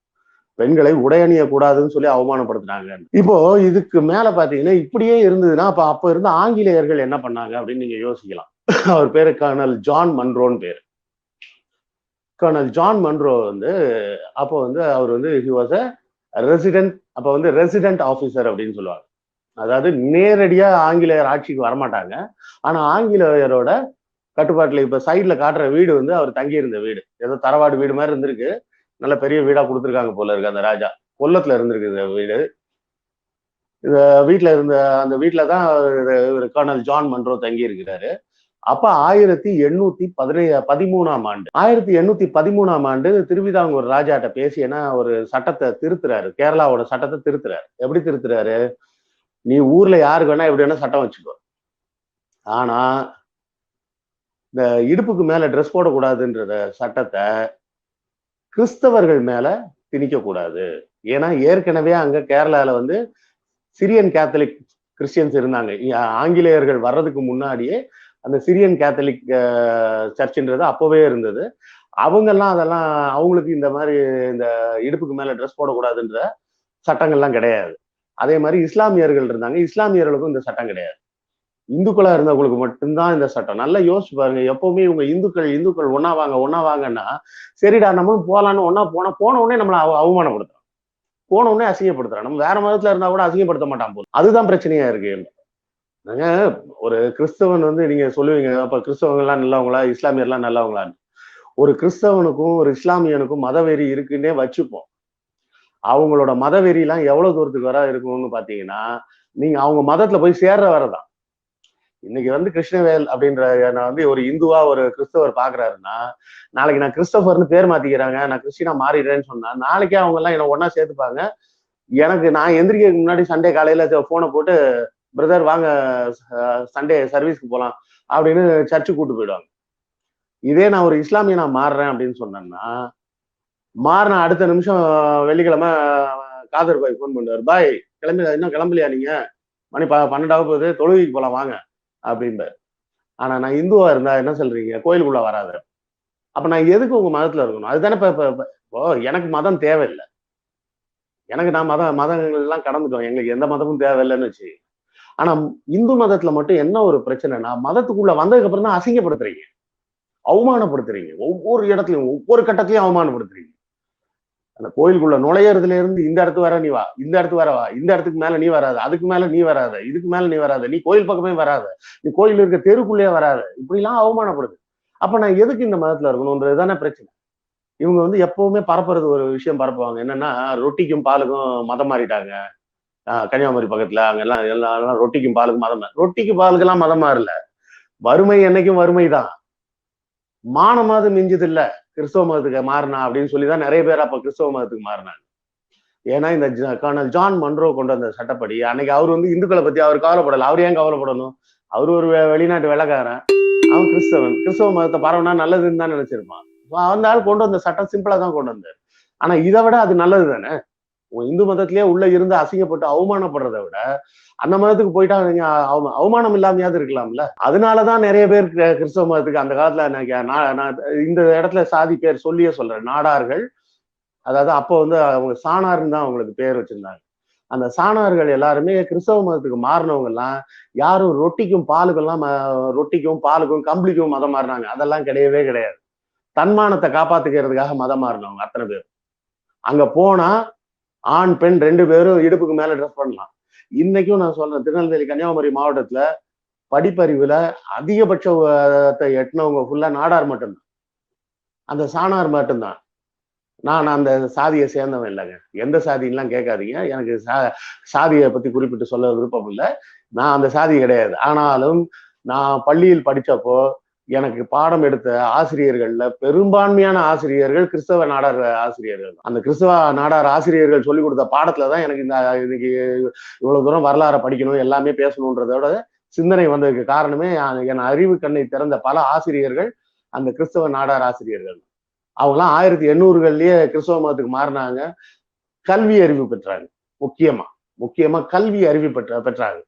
பெண்களை உடையணிய கூடாதுன்னு சொல்லி அவமானப்படுத்தினாங்க. இப்போ இதுக்கு மேல பாத்தீங்கன்னா இப்படியே இருந்ததுன்னா அப்ப இருந்த ஆங்கிலேயர்கள் என்ன பண்ணாங்க அப்படின்னு நீங்க யோசிக்கலாம். அவர் பேரு கர்னல் ஜான் மன்ரோன்னு பேரு. கர்னல் ஜான் மன்ரோ வந்து அப்போ வந்து அவர் வந்து ஹி வாஸ் அ ரெசிடென்ட், அப்ப வந்து ரெசிடென்ட் ஆபீசர் அப்படின்னு சொல்லுவாங்க. அதாவது நேரடியா ஆங்கிலேயர் ஆட்சிக்கு வரமாட்டாங்க. ஆனா ஆங்கிலேயரோட கட்டுப்பாட்டுல இப்ப சைட்ல காட்டுற வீடு வந்து அவர் தங்கி இருந்த வீடு. ஏதோ தரவாடு வீடு மாதிரி இருந்திருக்கு. நல்ல பெரிய வீடா கொடுத்துருக்காங்க போல இருக்கு. அந்த ராஜா கொல்லத்துல இருந்திருக்கு இந்த வீடு. இந்த வீட்டுல இருந்த அந்த வீட்டுலதான் கர்னல் ஜான் மன்ரோ தங்கி இருக்கிறாரு. அப்ப 1813 ஆண்டு திருவிதாங்கூர் ராஜாட்ட பேசியனா ஒரு சட்டத்தை திருத்துறாரு. கேரளாவோட சட்டத்தை திருத்துறாரு. எப்படி திருத்துறாரு? நீ ஊர்ல யாருக்கு வேணா எப்படி வேணா சட்டம் வச்சுக்கோ, ஆனா இந்த இடுப்புக்கு மேல ட்ரெஸ் போடக்கூடாதுன்றத சட்டத்தை கிறிஸ்தவர்கள் மேல திணிக்க கூடாது. ஏன்னா ஏற்கனவே அங்க கேரளால வந்து சிரியன் கேத்தலிக் கிறிஸ்டியன்ஸ் இருந்தாங்க. ஆங்கிலேயர்கள் வர்றதுக்கு முன்னாடியே அந்த சிரியன் கேத்தலிக் சர்ச்ன்றது அப்பவே இருந்தது. அவங்கெல்லாம் அதெல்லாம் அவங்களுக்கு இந்த மாதிரி இந்த இடுப்புக்கு மேல ட்ரெஸ் போடக்கூடாதுன்ற சட்டங்கள்லாம் கிடையாது. அதே மாதிரி இஸ்லாமியர்கள் இருந்தாங்க, இஸ்லாமியர்களுக்கும் இந்த சட்டம் கிடையாது. இந்துக்களா இருந்தவங்களுக்கு மட்டும்தான் இந்த சட்டம். நல்லா யோசிச்சு பாருங்க. எப்பவுமே இவங்க இந்துக்கள் ஒன்னா வாங்கன்னா சரிடா நம்மளும் போலான்னு ஒன்னா போன உடனே நம்மளை அவமானப்படுத்துறோம், போன உடனே அசிங்கப்படுத்துறான். நம்ம வேற மதத்துல இருந்தா கூட அசிங்கப்படுத்த மாட்டான் போல. அதுதான் பிரச்சனையா இருக்கு. ஒரு கிறிஸ்தவன் வந்து நீங்க சொல்லுவீங்க, அப்ப கிறிஸ்தவங்க எல்லாம் நல்லவங்களா, இஸ்லாமியர் எல்லாம் நல்லவங்களான்னு. ஒரு கிறிஸ்தவனுக்கும் ஒரு இஸ்லாமியனுக்கும் மதவெறி இருக்குன்னே வச்சுப்போம். அவங்களோட மதவெறி எல்லாம் எவ்வளவு தூரத்துக்கு வர இருக்கும்னு பாத்தீங்கன்னா, நீங்க அவங்க மதத்துல போய் சேர்ற வரதான். இன்னைக்கு வந்து கிருஷ்ணவேல் அப்படின்ற நான் வந்து ஒரு இந்துவா ஒரு கிறிஸ்தவர் பாக்குறாருன்னா, நாளைக்கு நான் கிறிஸ்தவர்னு பேர் மாத்திக்கிறாங்க, நான் கிறிஸ்டினா மாறிடுறேன்னு சொன்னா நாளைக்கே அவங்க எல்லாம் என்ன ஒன்னா சேர்த்துப்பாங்க. எனக்கு நான் எந்திரிக்கிறதுக்கு முன்னாடி சண்டே காலையில போனை போட்டு பிரதர் வாங்க சண்டே சர்வீஸ்க்கு போலாம் அப்படின்னு சர்ச்சுக்கு கூட்டு போயிடுவாங்க. இதே நான் ஒரு இஸ்லாமிய நான் மாறுறேன் அப்படின்னு சொன்னேன்னா, மாறின அடுத்த நிமிஷம் வெள்ளிக்கிழமை காதர் பாய் போன் பண்ணுவார், பாய் கிளம்பி இன்னும் கிளம்பலையா நீங்க, மணி 12 போகுது, தொழுகைக்கு போலாம் வாங்க அப்படின்பாரு. ஆனா நான் இந்துவா இருந்தா என்ன சொல்றீங்க, கோயிலுக்குள்ள வராத. அப்ப நான் எதுக்கு உங்க மதத்துல இருக்கணும்? அதுதானே இப்போ எனக்கு மதம் தேவையில்லை. எனக்கு நான் மதங்கள் எல்லாம் கடந்துட்டோம், எங்களுக்கு எந்த மதமும் தேவையில்லைன்னு வச்சு. ஆனா இந்து மதத்துல மட்டும் என்ன ஒரு பிரச்சனைனா, மதத்துக்குள்ள வந்ததுக்கு அப்புறம் தான் அசிங்கப்படுத்துறீங்க, அவமானப்படுத்துறீங்க. ஒவ்வொரு இடத்துலயும் ஒவ்வொரு கட்டத்திலையும் அவமானப்படுத்துறீங்க. அந்த கோயிலுக்குள்ள நுழையறதுல இருந்து இந்த இடத்து வர நீ வா, இந்த இடத்து வர வா, இந்த இடத்துக்கு மேல நீ வராத, அதுக்கு மேல நீ வராத, இதுக்கு மேல நீ வராத, நீ கோயில் பக்கமே வராத, நீ கோயில் இருக்க தெருக்குள்ளேயே வராத, இப்படி எல்லாம் அவமானப்படுது. அப்ப நான் எதுக்கு இந்த மதத்துல இருக்கணும்ன்றதுதானே பிரச்சனை. இவங்க வந்து எப்பவுமே பரப்புறது ஒரு விஷயம் பரப்புவாங்க, என்னன்னா ரொட்டிக்கும் பாலுக்கும் மதம் மாறிட்டாங்க. கன்னியாகுமரி பக்கத்துல அங்க எல்லாம் ரொட்டிக்கும் பாலுக்கும் மதம், ரொட்டிக்கு பாலுக்கு எல்லாம் மதம் மாறல. வறுமை என்னைக்கும் வறுமைதான். மானமாவது மிஞ்சது இல்ல கிறிஸ்தவ மதத்துக்கு மாறினா அப்படின்னு சொல்லிதான் நிறைய பேர் அப்ப கிறிஸ்தவ மதத்துக்கு மாறினாங்க. ஏன்னா இந்த கர்னல் ஜான் மன்ரோ கொண்டு வந்த சட்டப்படி அன்னைக்கு அவர் வந்து இந்துக்களை பத்தி அவர் கவலைப்படல. அவர் ஏன் கவலைப்படணும்? அவர் ஒரு வெளிநாட்டு வெள்ளக்காரன், அவன் கிறிஸ்தவ மதத்தை பரவனா நல்லதுன்னு தான் நினைச்சிருப்பான். அந்த ஆள் கொண்டு வந்த சட்டம் சிம்பிளா தான் கொண்டு வந்தார். ஆனா இதை விட அது நல்லது தானே. இந்து மதத்திலேயே உள்ள இருந்து அசிங்கப்பட்டு அவமானப்படுறதை விட அந்த மதத்துக்கு போயிட்டா நீங்க அவமானம் இல்லாமையாவது இருக்கலாம்ல. அதனாலதான் நிறைய பேர் கிறிஸ்தவ மதத்துக்கு அந்த காலத்துல இந்த இடத்துல சாதி பேர் சொல்லியே சொல்றேன், நாடார்கள் அதாவது அப்போ வந்து அவங்க சாணார்னு தான் அவங்களுக்கு பேர் வச்சிருந்தாங்க. அந்த சாணார்கள் எல்லாருமே கிறிஸ்தவ மதத்துக்கு மாறினவங்க எல்லாம் யாரும் ரொட்டிக்கும் பாலுக்கும் கம்பளிக்கும் மதம் மாறினாங்க அதெல்லாம் கிடையவே கிடையாது. தன்மானத்தை காப்பாத்துக்கிறதுக்காக மதம் மாறினவங்க அத்தனை பேர். அங்க போனா ஆண் பெண் 2 பேரும் இடுப்புக்கு மேல ட்ரெஸ் பண்ணலாம். இன்னைக்கும் நான் சொல்றேன், திருநெல்வேலி கன்னியாகுமரி மாவட்டத்துல படிப்பறிவுல அதிகபட்சத்தை எட்டினவங்க ஃபுல்லா நாடார் மட்டும்தான், அந்த சாணார் மட்டும்தான். நான் அந்த சாதியை சேர்ந்தவன் இல்லைங்க. எந்த சாதின்லாம் கேட்காதீங்க. எனக்கு சாதியை பத்தி குறிப்பிட்டு சொல்ல விருப்பம் இல்லை. நான் அந்த சாதி கிடையாது. ஆனாலும் நான் பள்ளியில் படிச்சப்போ எனக்கு பாடம் எடுத்த ஆசிரியர்கள்ல பெரும்பான்மையான ஆசிரியர்கள் கிறிஸ்தவ நாடார் ஆசிரியர்கள். அந்த கிறிஸ்தவ நாடார் ஆசிரியர்கள் சொல்லிக் கொடுத்த பாடத்துலதான் எனக்கு இந்த இன்னைக்கு இவ்வளவு தூரம் வரலாறை படிக்கணும் எல்லாமே பேசணுன்றதோட சிந்தனை வந்ததுக்கு காரணமே என் அறிவு கண்ணை திறந்த பல ஆசிரியர்கள் அந்த கிறிஸ்தவ நாடார் ஆசிரியர்கள். அவங்களாம் 1800கள்லயே கிறிஸ்தவ மதத்துக்கு மாறினாங்க. கல்வி அறிவு பெற்றாங்க. முக்கியமா கல்வி அறிவு பெற்றாங்க.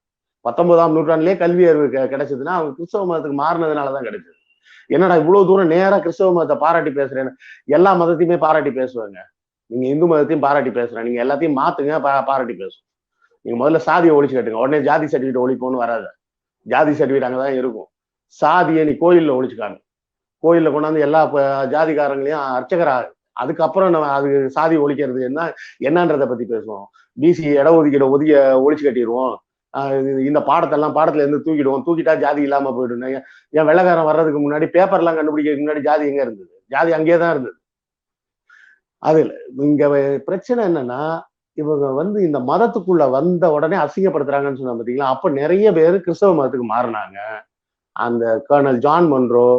19ஆம் நூற்றாண்டிலேயே கல்வி அறிவு கிடைச்சதுன்னா அவங்க கிறிஸ்தவ மதத்துக்கு மாறினதுனாலதான் கிடைச்சது. என்னடா இவ்வளவு தூரம் நேரா கிறிஸ்தவ மதத்தை பாராட்டி பேசுறேன்னு? எல்லா மதத்தையுமே பாராட்டி பேசுவாங்க. நீங்க இந்து மதத்தையும் பாராட்டி பேசுறேன், நீங்க எல்லாத்தையும் மாத்துங்க, பாராட்டி பேசும். நீங்க முதல்ல சாதியை ஒழிச்சு கட்டுங்க, உடனே ஜாதி சர்டிஃபிகேட் ஒழிப்போன்னு வராது. ஜாதி சர்டிஃபிகேட் அங்கதான் இருக்கும். சாதியை நீ கோயில்ல ஒழிச்சுக்காங்க. கோயில்ல கொண்டாந்து எல்லா ஜாதிகாரங்களையும் அர்ச்சகராக, அதுக்கப்புறம் நம்ம அது சாதி ஒழிக்கிறது என்னன்றதை பத்தி பேசுவோம். பிசி இடஒதுக்கீடு ஒழிச்சு கட்டிடுவோம். இந்த பாடத்துல இருந்து தூக்கிட்டா ஜாதி இல்லாம போயிடும். என் வெள்ளைக்காரன் வர்றதுக்கு முன்னாடி பேப்பர்லாம் கண்டுபிடிக்கிறதுக்கு முன்னாடி ஜாதி எங்க இருந்தது? ஜாதி அங்கேயேதான் இருந்தது. அதுல இங்க பிரச்சனை என்னன்னா, இவங்க வந்து இந்த மதத்துக்குள்ள வந்த உடனே அசிங்கப்படுத்துறாங்கன்னு சொன்னா பாத்தீங்களா? அப்ப நிறைய பேர் கிறிஸ்தவ மதத்துக்கு மாறினாங்க. அந்த கர்னல் ஜான் மன்ரோ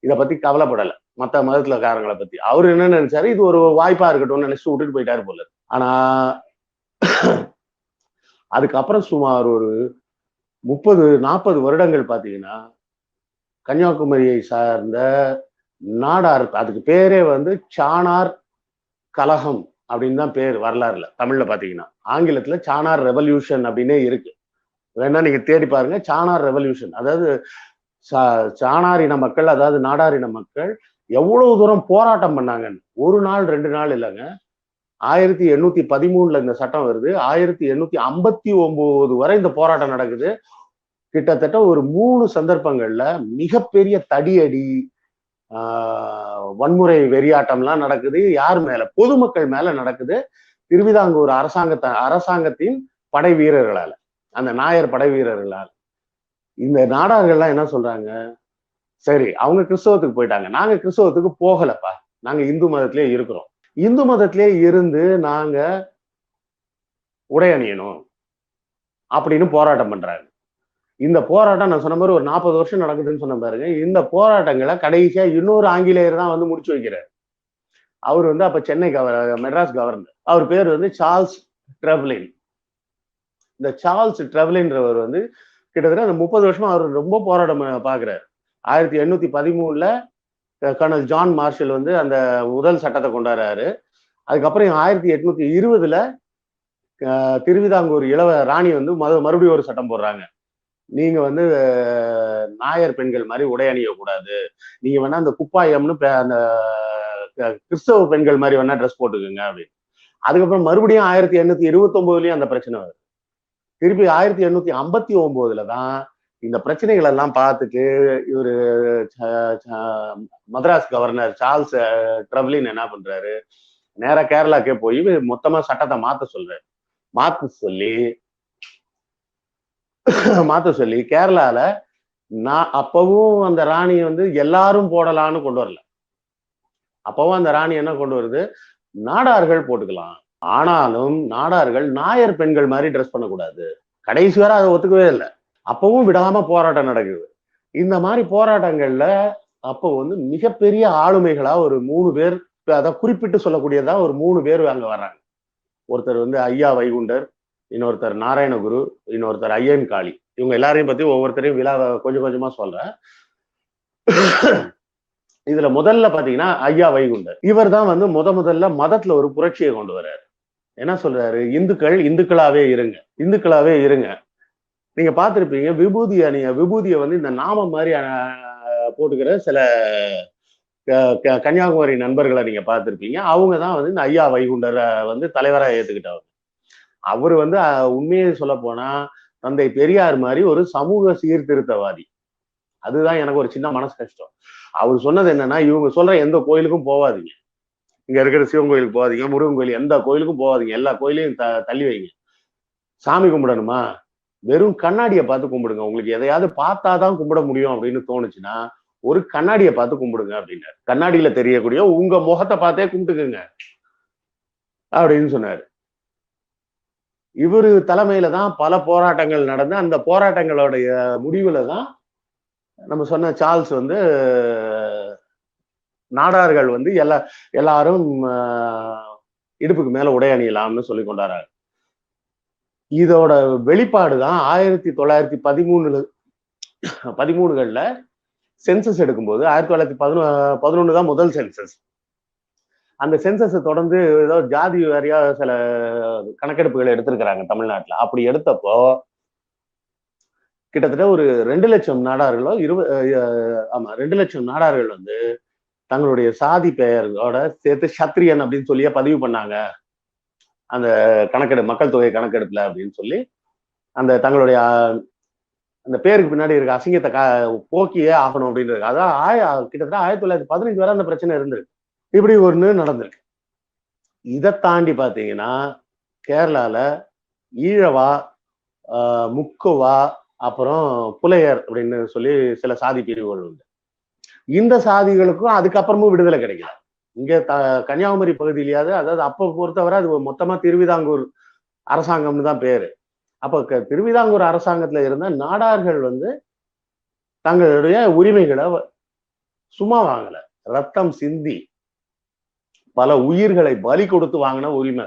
இதை பத்தி கவலைப்படலை மற்ற மதத்துல காரங்களை பத்தி. அவரு என்ன நினைச்சாரு, இது ஒரு வாய்ப்பா இருக்கட்டும்னு நினைச்சு விட்டுட்டு போயிட்டாரு போல. ஆனா அதுக்கப்புறம் சுமார் ஒரு 30-40 வருடங்கள் பாத்தீங்கன்னா கன்னியாகுமரியை சார்ந்த நாடார், அதுக்கு பேரே வந்து சாணார் கலகம் அப்படின்னு தான் பேர் வரலாறுல. தமிழ்ல பாத்தீங்கன்னா ஆங்கிலத்துல சாணார் ரெவல்யூஷன் அப்படின்னே இருக்கு. வேணா நீங்க தேடி பாருங்க. சாணார் ரெவல்யூஷன், அதாவது சாணாரின மக்கள், அதாவது நாடாரின மக்கள் எவ்வளவு தூரம் போராட்டம் பண்ணாங்கன்னு. ஒரு நாள் 2 நாள் இல்லைங்க. 1813 இந்த சட்டம் வருது. 1859 வரை இந்த போராட்டம் நடக்குது. கிட்டத்தட்ட ஒரு 3 சந்தர்ப்பங்கள்ல மிகப்பெரிய தடியடி, வன்முறை வெறியாட்டம்லாம் நடக்குது. யார் மேல? பொதுமக்கள் மேல நடக்குது. திருவிதாங்கூர் அரசாங்கத்தின் படை வீரர்களால, அந்த நாயர் படை வீரர்களால். இந்த நாடார்கள்லாம் என்ன சொல்றாங்க, சரி அவங்க கிறிஸ்தவத்துக்கு போயிட்டாங்க, நாங்க கிறிஸ்தவத்துக்கு போகலப்பா, நாங்க இந்து மதத்திலே இருக்கிறோம், இந்து மதத்திலே இருந்து நாங்க உடை அணியணும் அப்படின்னு போராட்டம் பண்றாங்க. இந்த போராட்டம் நான் சொன்ன மாதிரி ஒரு 40 வருஷம் நடக்குதுன்னு சொன்ன பாருங்க. இந்த போராட்டங்களை கடைசியா இன்னொரு ஆங்கிலேயர் தான் வந்து முடிச்சு வைக்கிறார். அவர் வந்து அப்ப சென்னை மெட்ராஸ் கவர்னர். அவர் பேர் வந்து சார்ல்ஸ் ட்ரெவ்லின். இந்த சார்ல்ஸ் ட்ரெவ்லின்றவர் வந்து கிட்டத்தட்ட அந்த 30 வருஷமா அவர் ரொம்ப போராட்டம் பாக்குறாரு. 1813 கர்னல் ஜான் மார்ஷல் வந்து அந்த முதல் சட்டத்தை கொண்டாடுறாரு. அதுக்கப்புறம் 1820 திருவிதாங்கூர் ராணி வந்து மறுபடியும் ஒரு சட்டம் போடுறாங்க. நீங்க வந்து நாயர் பெண்கள் மாதிரி உடை அணியக்கூடாது, நீங்க வேணா அந்த குப்பாயம்னு அந்த கிறிஸ்தவ பெண்கள் மாதிரி வேணா ட்ரெஸ் போட்டுக்குங்க அப்படின்னு. அதுக்கப்புறம் மறுபடியும் 1829 அந்த பிரச்சனை வருது. திருப்பி 1859 தான் இந்த பிரச்சனைகள் எல்லாம் பார்த்துட்டு இவரு மദ്രാஸ் கவர்னர் சார்ல்ஸ் ட்ரெவ்லின் என்ன பண்றாரு, நேரா கேரளாக்கே போய் மொத்தமா சட்டத்தை மாத்த சொல்லி கேரளால அப்பவும் அந்த ராணி வந்து எல்லாரும் போடலான்னு கொண்டு வரல. அப்பவும் அந்த ராணி என்ன கொண்டு வருது, நாடார்கள் போட்டுக்கலாம், ஆனாலும் நாடார்கள் நாயர் பெண்கள் மாதிரி ட்ரெஸ் பண்ணக்கூடாது. கடைசி வரை அதை ஒத்துக்கவே இல்லை. அப்பவும் விடாம போராட்டம் நடக்குது. இந்த மாதிரி போராட்டங்கள்ல அப்போ வந்து மிகப்பெரிய ஆளுமைகளா ஒரு 3 பேர், அதை குறிப்பிட்டு சொல்லக்கூடியதா ஒரு 3 பேர் அங்க வர்றாங்க. ஒருத்தர் வந்து ஐயா வைகுண்டர், இன்னொருத்தர் நாராயணகுரு, இன்னொருத்தர் ஐயன் காளி. இவங்க எல்லாரையும் பத்தி ஒவ்வொருத்தரையும் கொஞ்சம் கொஞ்சமா சொல்றேன். இதுல முதல்ல பாத்தீங்கன்னா ஐயா வைகுண்டர். இவர் தான் வந்து முதல்ல மதத்துல ஒரு புரட்சியை கொண்டு வர்றாரு. என்ன சொல்றாரு, இந்துக்களாவே இருங்க. நீங்க பார்த்திருப்பீங்க விபூதியை வந்து இந்த நாமம் மாதிரி போட்டுக்கிற சில கன்னியாகுமரி நண்பர்களை நீங்க பார்த்திருப்பீங்க. அவங்க தான் வந்து இந்த ஐயா வைகுண்டரை வந்து தலைவரா ஏத்துக்கிட்டவர். அவரு வந்து உண்மையை சொல்ல போனா தந்தை பெரியார் மாதிரி ஒரு சமூக சீர்திருத்தவாதி. அதுதான் எனக்கு ஒரு சின்ன மனசு கஷ்டம். அவர் சொன்னது என்னன்னா, இவங்க சொல்ற எந்த கோயிலுக்கும் போவாதீங்க. இங்க இருக்கிற சிவன் கோயிலுக்கு போகாதீங்க, முருகன் கோயில் எந்த கோயிலுக்கும் போகாதீங்க, எல்லா கோயிலையும் தள்ளி வைங்க. சாமி கும்பிடணுமா, வெறும் கண்ணாடியை பார்த்து கும்பிடுங்க. உங்களுக்கு எதையாவது பார்த்தாதான் கும்பிட முடியும் அப்படின்னு தோணுச்சுன்னா ஒரு கண்ணாடியை பார்த்து கும்பிடுங்க அப்படின்னாரு. கண்ணாடியில தெரியக்கூடிய உங்க முகத்தை பார்த்தே கும்பிட்டுக்குங்க அப்படின்னு சொன்னாரு. இவரு தலைமையில தான் பல போராட்டங்கள் நடந்து அந்த போராட்டங்களுடைய முடிவுல தான் நம்ம சொன்ன சார்ல்ஸ் வந்து நாடார்கள் வந்து எல்லாரும் இடுப்புக்கு மேல உடை அணியலாம்னு சொல்லி கொண்டாடுறாங்க. இதோட வெளிப்பாடு தான் 1913 சென்சஸ் எடுக்கும்போது 1911 தான் முதல் சென்சஸ். அந்த சென்சஸ் தொடர்ந்து ஏதோ ஜாதி வாரியா சில கணக்கெடுப்புகளை எடுத்திருக்கிறாங்க தமிழ்நாட்டுல. அப்படி எடுத்தப்போ கிட்டத்தட்ட ஒரு 2 லட்சம் நாடார்களோ 2 லட்சம் நாடார்கள் வந்து தங்களுடைய சாதி பெயரோட சேர்த்து சத்திரியன் அப்படின்னு சொல்லியே பதிவு பண்ணாங்க அந்த மக்கள் தொகை கணக்கெடுப்புல அப்படின்னு சொல்லி அந்த தங்களுடைய அந்த பேருக்கு பின்னாடி இருக்க அசிங்கத்தை போக்கியே ஆகணும் அப்படின்றது. அதான் கிட்டத்தட்ட 1915 வரை அந்த பிரச்சனை இருந்திருக்கு. இப்படி ஒண்ணு நடந்திருக்கு. இதை தாண்டி பாத்தீங்கன்னா கேரளால ஈழவா, முக்குவா, அப்புறம் புலையர் அப்படின்னு சொல்லி சில சாதி பிரிவுகள் உண்டு. இந்த சாதிகளுக்கும் அதுக்கப்புறமும் விடுதலை கிடைக்கல. இங்க கன்னியாகுமரி பகுதியிலேயாவது, அதாவது அப்ப பொறுத்தவரை அது மொத்தமா திருவிதாங்கூர் அரசாங்கம்னு தான் பேரு. அப்ப திருவிதாங்கூர் அரசாங்கத்துல இருந்த நாடார்கள் வந்து தங்களுடைய உரிமைகளை சும்மா வாங்கல, ரத்தம் சிந்தி பல உயிர்களை பலி கொடுத்து வாங்கின உரிமை.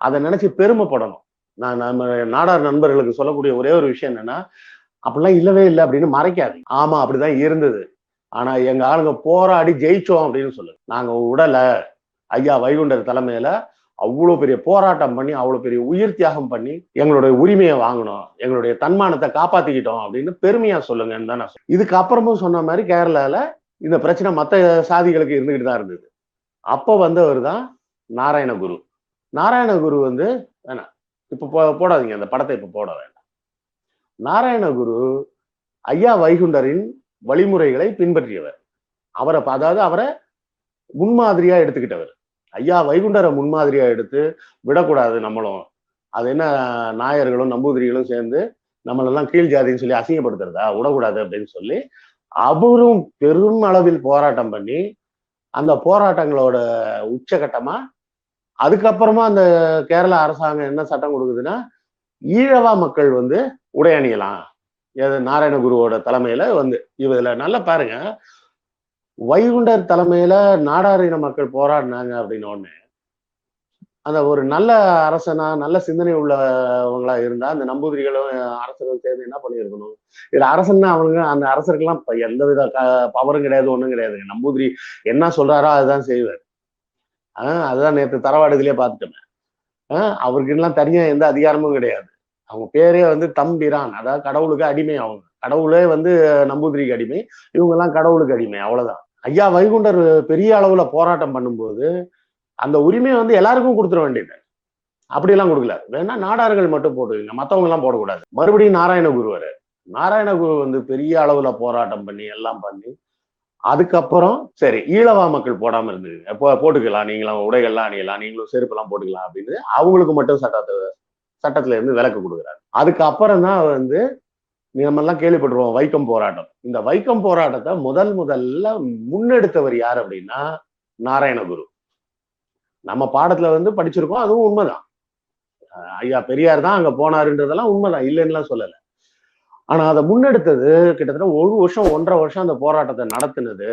அதை நினைச்சு பெருமைப்படணும். நான் நம்ம நாடார் நண்பர்களுக்கு சொல்லக்கூடிய ஒரே ஒரு விஷயம் என்னன்னா, அப்படிலாம் இல்லவே இல்லை அப்படின்னு மறைக்காது. ஆமா அப்படிதான் இருந்தது, ஆனா எங்க ஆளுங்க போராடி ஜெயிச்சோம் அப்படின்னு சொல்லுங்க. நாங்க உடல ஐயா வைகுண்டர் தலைமையில அவ்வளவு பெரிய போராட்டம் பண்ணி அவ்வளவு பெரிய உயிர் தியாகம் பண்ணி எங்களுடைய உரிமையை வாங்கணும், எங்களுடைய தன்மானத்தை காப்பாத்திக்கிட்டோம் அப்படின்னு பெருமையா சொல்லுங்கன்னு தான் நான் சொல்றேன். இதுக்கு அப்புறமும் சொன்ன மாதிரி கேரளால இந்த பிரச்சனை மற்ற சாதிகளுக்கு இருந்துகிட்டு தான் இருந்தது. அப்ப வந்தவர் தான் நாராயணகுரு. நாராயணகுரு வந்து வேணாம் இப்ப போடாதீங்க, அந்த படத்தை இப்ப போட வேண்டாம். நாராயணகுரு ஐயா வைகுண்டரின் வழிமுறைகளை பின்பற்றியவர். அதாவது அவரை முன்மாதிரியா எடுத்துக்கிட்டவர். ஐயா வைகுண்டரை முன்மாதிரியா எடுத்து விடக்கூடாது நம்மளும். அது என்ன நாயர்களும் நம்பூதிரிகளும் சேர்ந்து நம்மளெல்லாம் கீழ் ஜாதின்னு சொல்லி அசிங்கப்படுத்துறதா, விடக்கூடாது அப்படின்னு சொல்லி அவரும் பெரும் அளவில் போராட்டம் பண்ணி அந்த போராட்டங்களோட உச்சகட்டமா அதுக்கப்புறமா அந்த கேரளா அரசாங்கம் என்ன சட்டம் கொடுக்குதுன்னா, ஈழவா மக்கள் வந்து உடை அணியலாம். நாராயணகுருவோட தலைமையில வந்து இதுல நல்லா பாருங்க, வைகுண்டர் தலைமையில நாடாரின மக்கள் போராடினாங்க அப்படின்னோடனே அந்த ஒரு நல்ல அரசனா நல்ல சிந்தனை உள்ளவங்களா இருந்தா அந்த நம்பூதிரிகளும் அரசர்கள் சேர்ந்து என்ன பண்ணியிருக்கணும். இதுல அரசன்னா அவங்க அந்த அரசருக்கெல்லாம் எந்த வித பவரும் கிடையாது, ஒண்ணும் கிடையாதுங்க. நம்பூதிரி என்ன சொல்றாரோ அதுதான் செய்வார். அதுதான் நேற்று தரவாடுதலே பார்த்துட்டோமே. அவருக்கு எல்லாம் தனியா எந்த அதிகாரமும் கிடையாது. அவங்க பேரே வந்து தம்பிரான், அதாவது கடவுளுக்கு அடிமை. அவங்க கடவுளே வந்து நம்பூதிரிக்கு அடிமை, இவங்க எல்லாம் கடவுளுக்கு அடிமை, அவ்வளவுதான். ஐயா வைகுண்டர் பெரிய அளவுல போராட்டம் பண்ணும்போது அந்த உரிமையை வந்து எல்லாருக்கும் கொடுத்துட வேண்டியது. அப்படியெல்லாம் கொடுக்கல, வேணா நாடார்கள் மட்டும் போட்டுக்கங்க, மத்தவங்க எல்லாம் போடக்கூடாது. மறுபடியும் நாராயணகுரு வந்து பெரிய அளவுல போராட்டம் பண்ணி எல்லாம் பண்ணி அதுக்கப்புறம் சரி ஈழவா மக்கள் போடாம இருந்தது போட்டுக்கலாம், நீங்களும் உடைகள்லாம் அணியலாம், நீங்களும் செருப்பெல்லாம் போட்டுக்கலாம் அப்படின்னு அவங்களுக்கு மட்டும் சட்டத்துல இருந்து விலக்கு கொடுக்குறாரு. அதுக்கப்புறம் தான் வந்து நம்ம எல்லாம் கேள்விப்பட்டிருவோம் வைக்கம் போராட்டம். இந்த வைக்கம் போராட்டத்தை முதல்ல முன்னெடுத்தவர் யார் அப்படின்னா நாராயணகுரு. நம்ம பாடத்துல வந்து படிச்சிருக்கோம், அதுவும் உண்மைதான். ஐயா பெரியார் தான் அங்க போனாருன்றதெல்லாம் உண்மைதான், இல்லைன்னுலாம் சொல்லல. ஆனா அதை முன்னெடுத்தது கிட்டத்தட்ட 1 வருஷம் 1.5 வருஷம் அந்த போராட்டத்தை நடத்தினது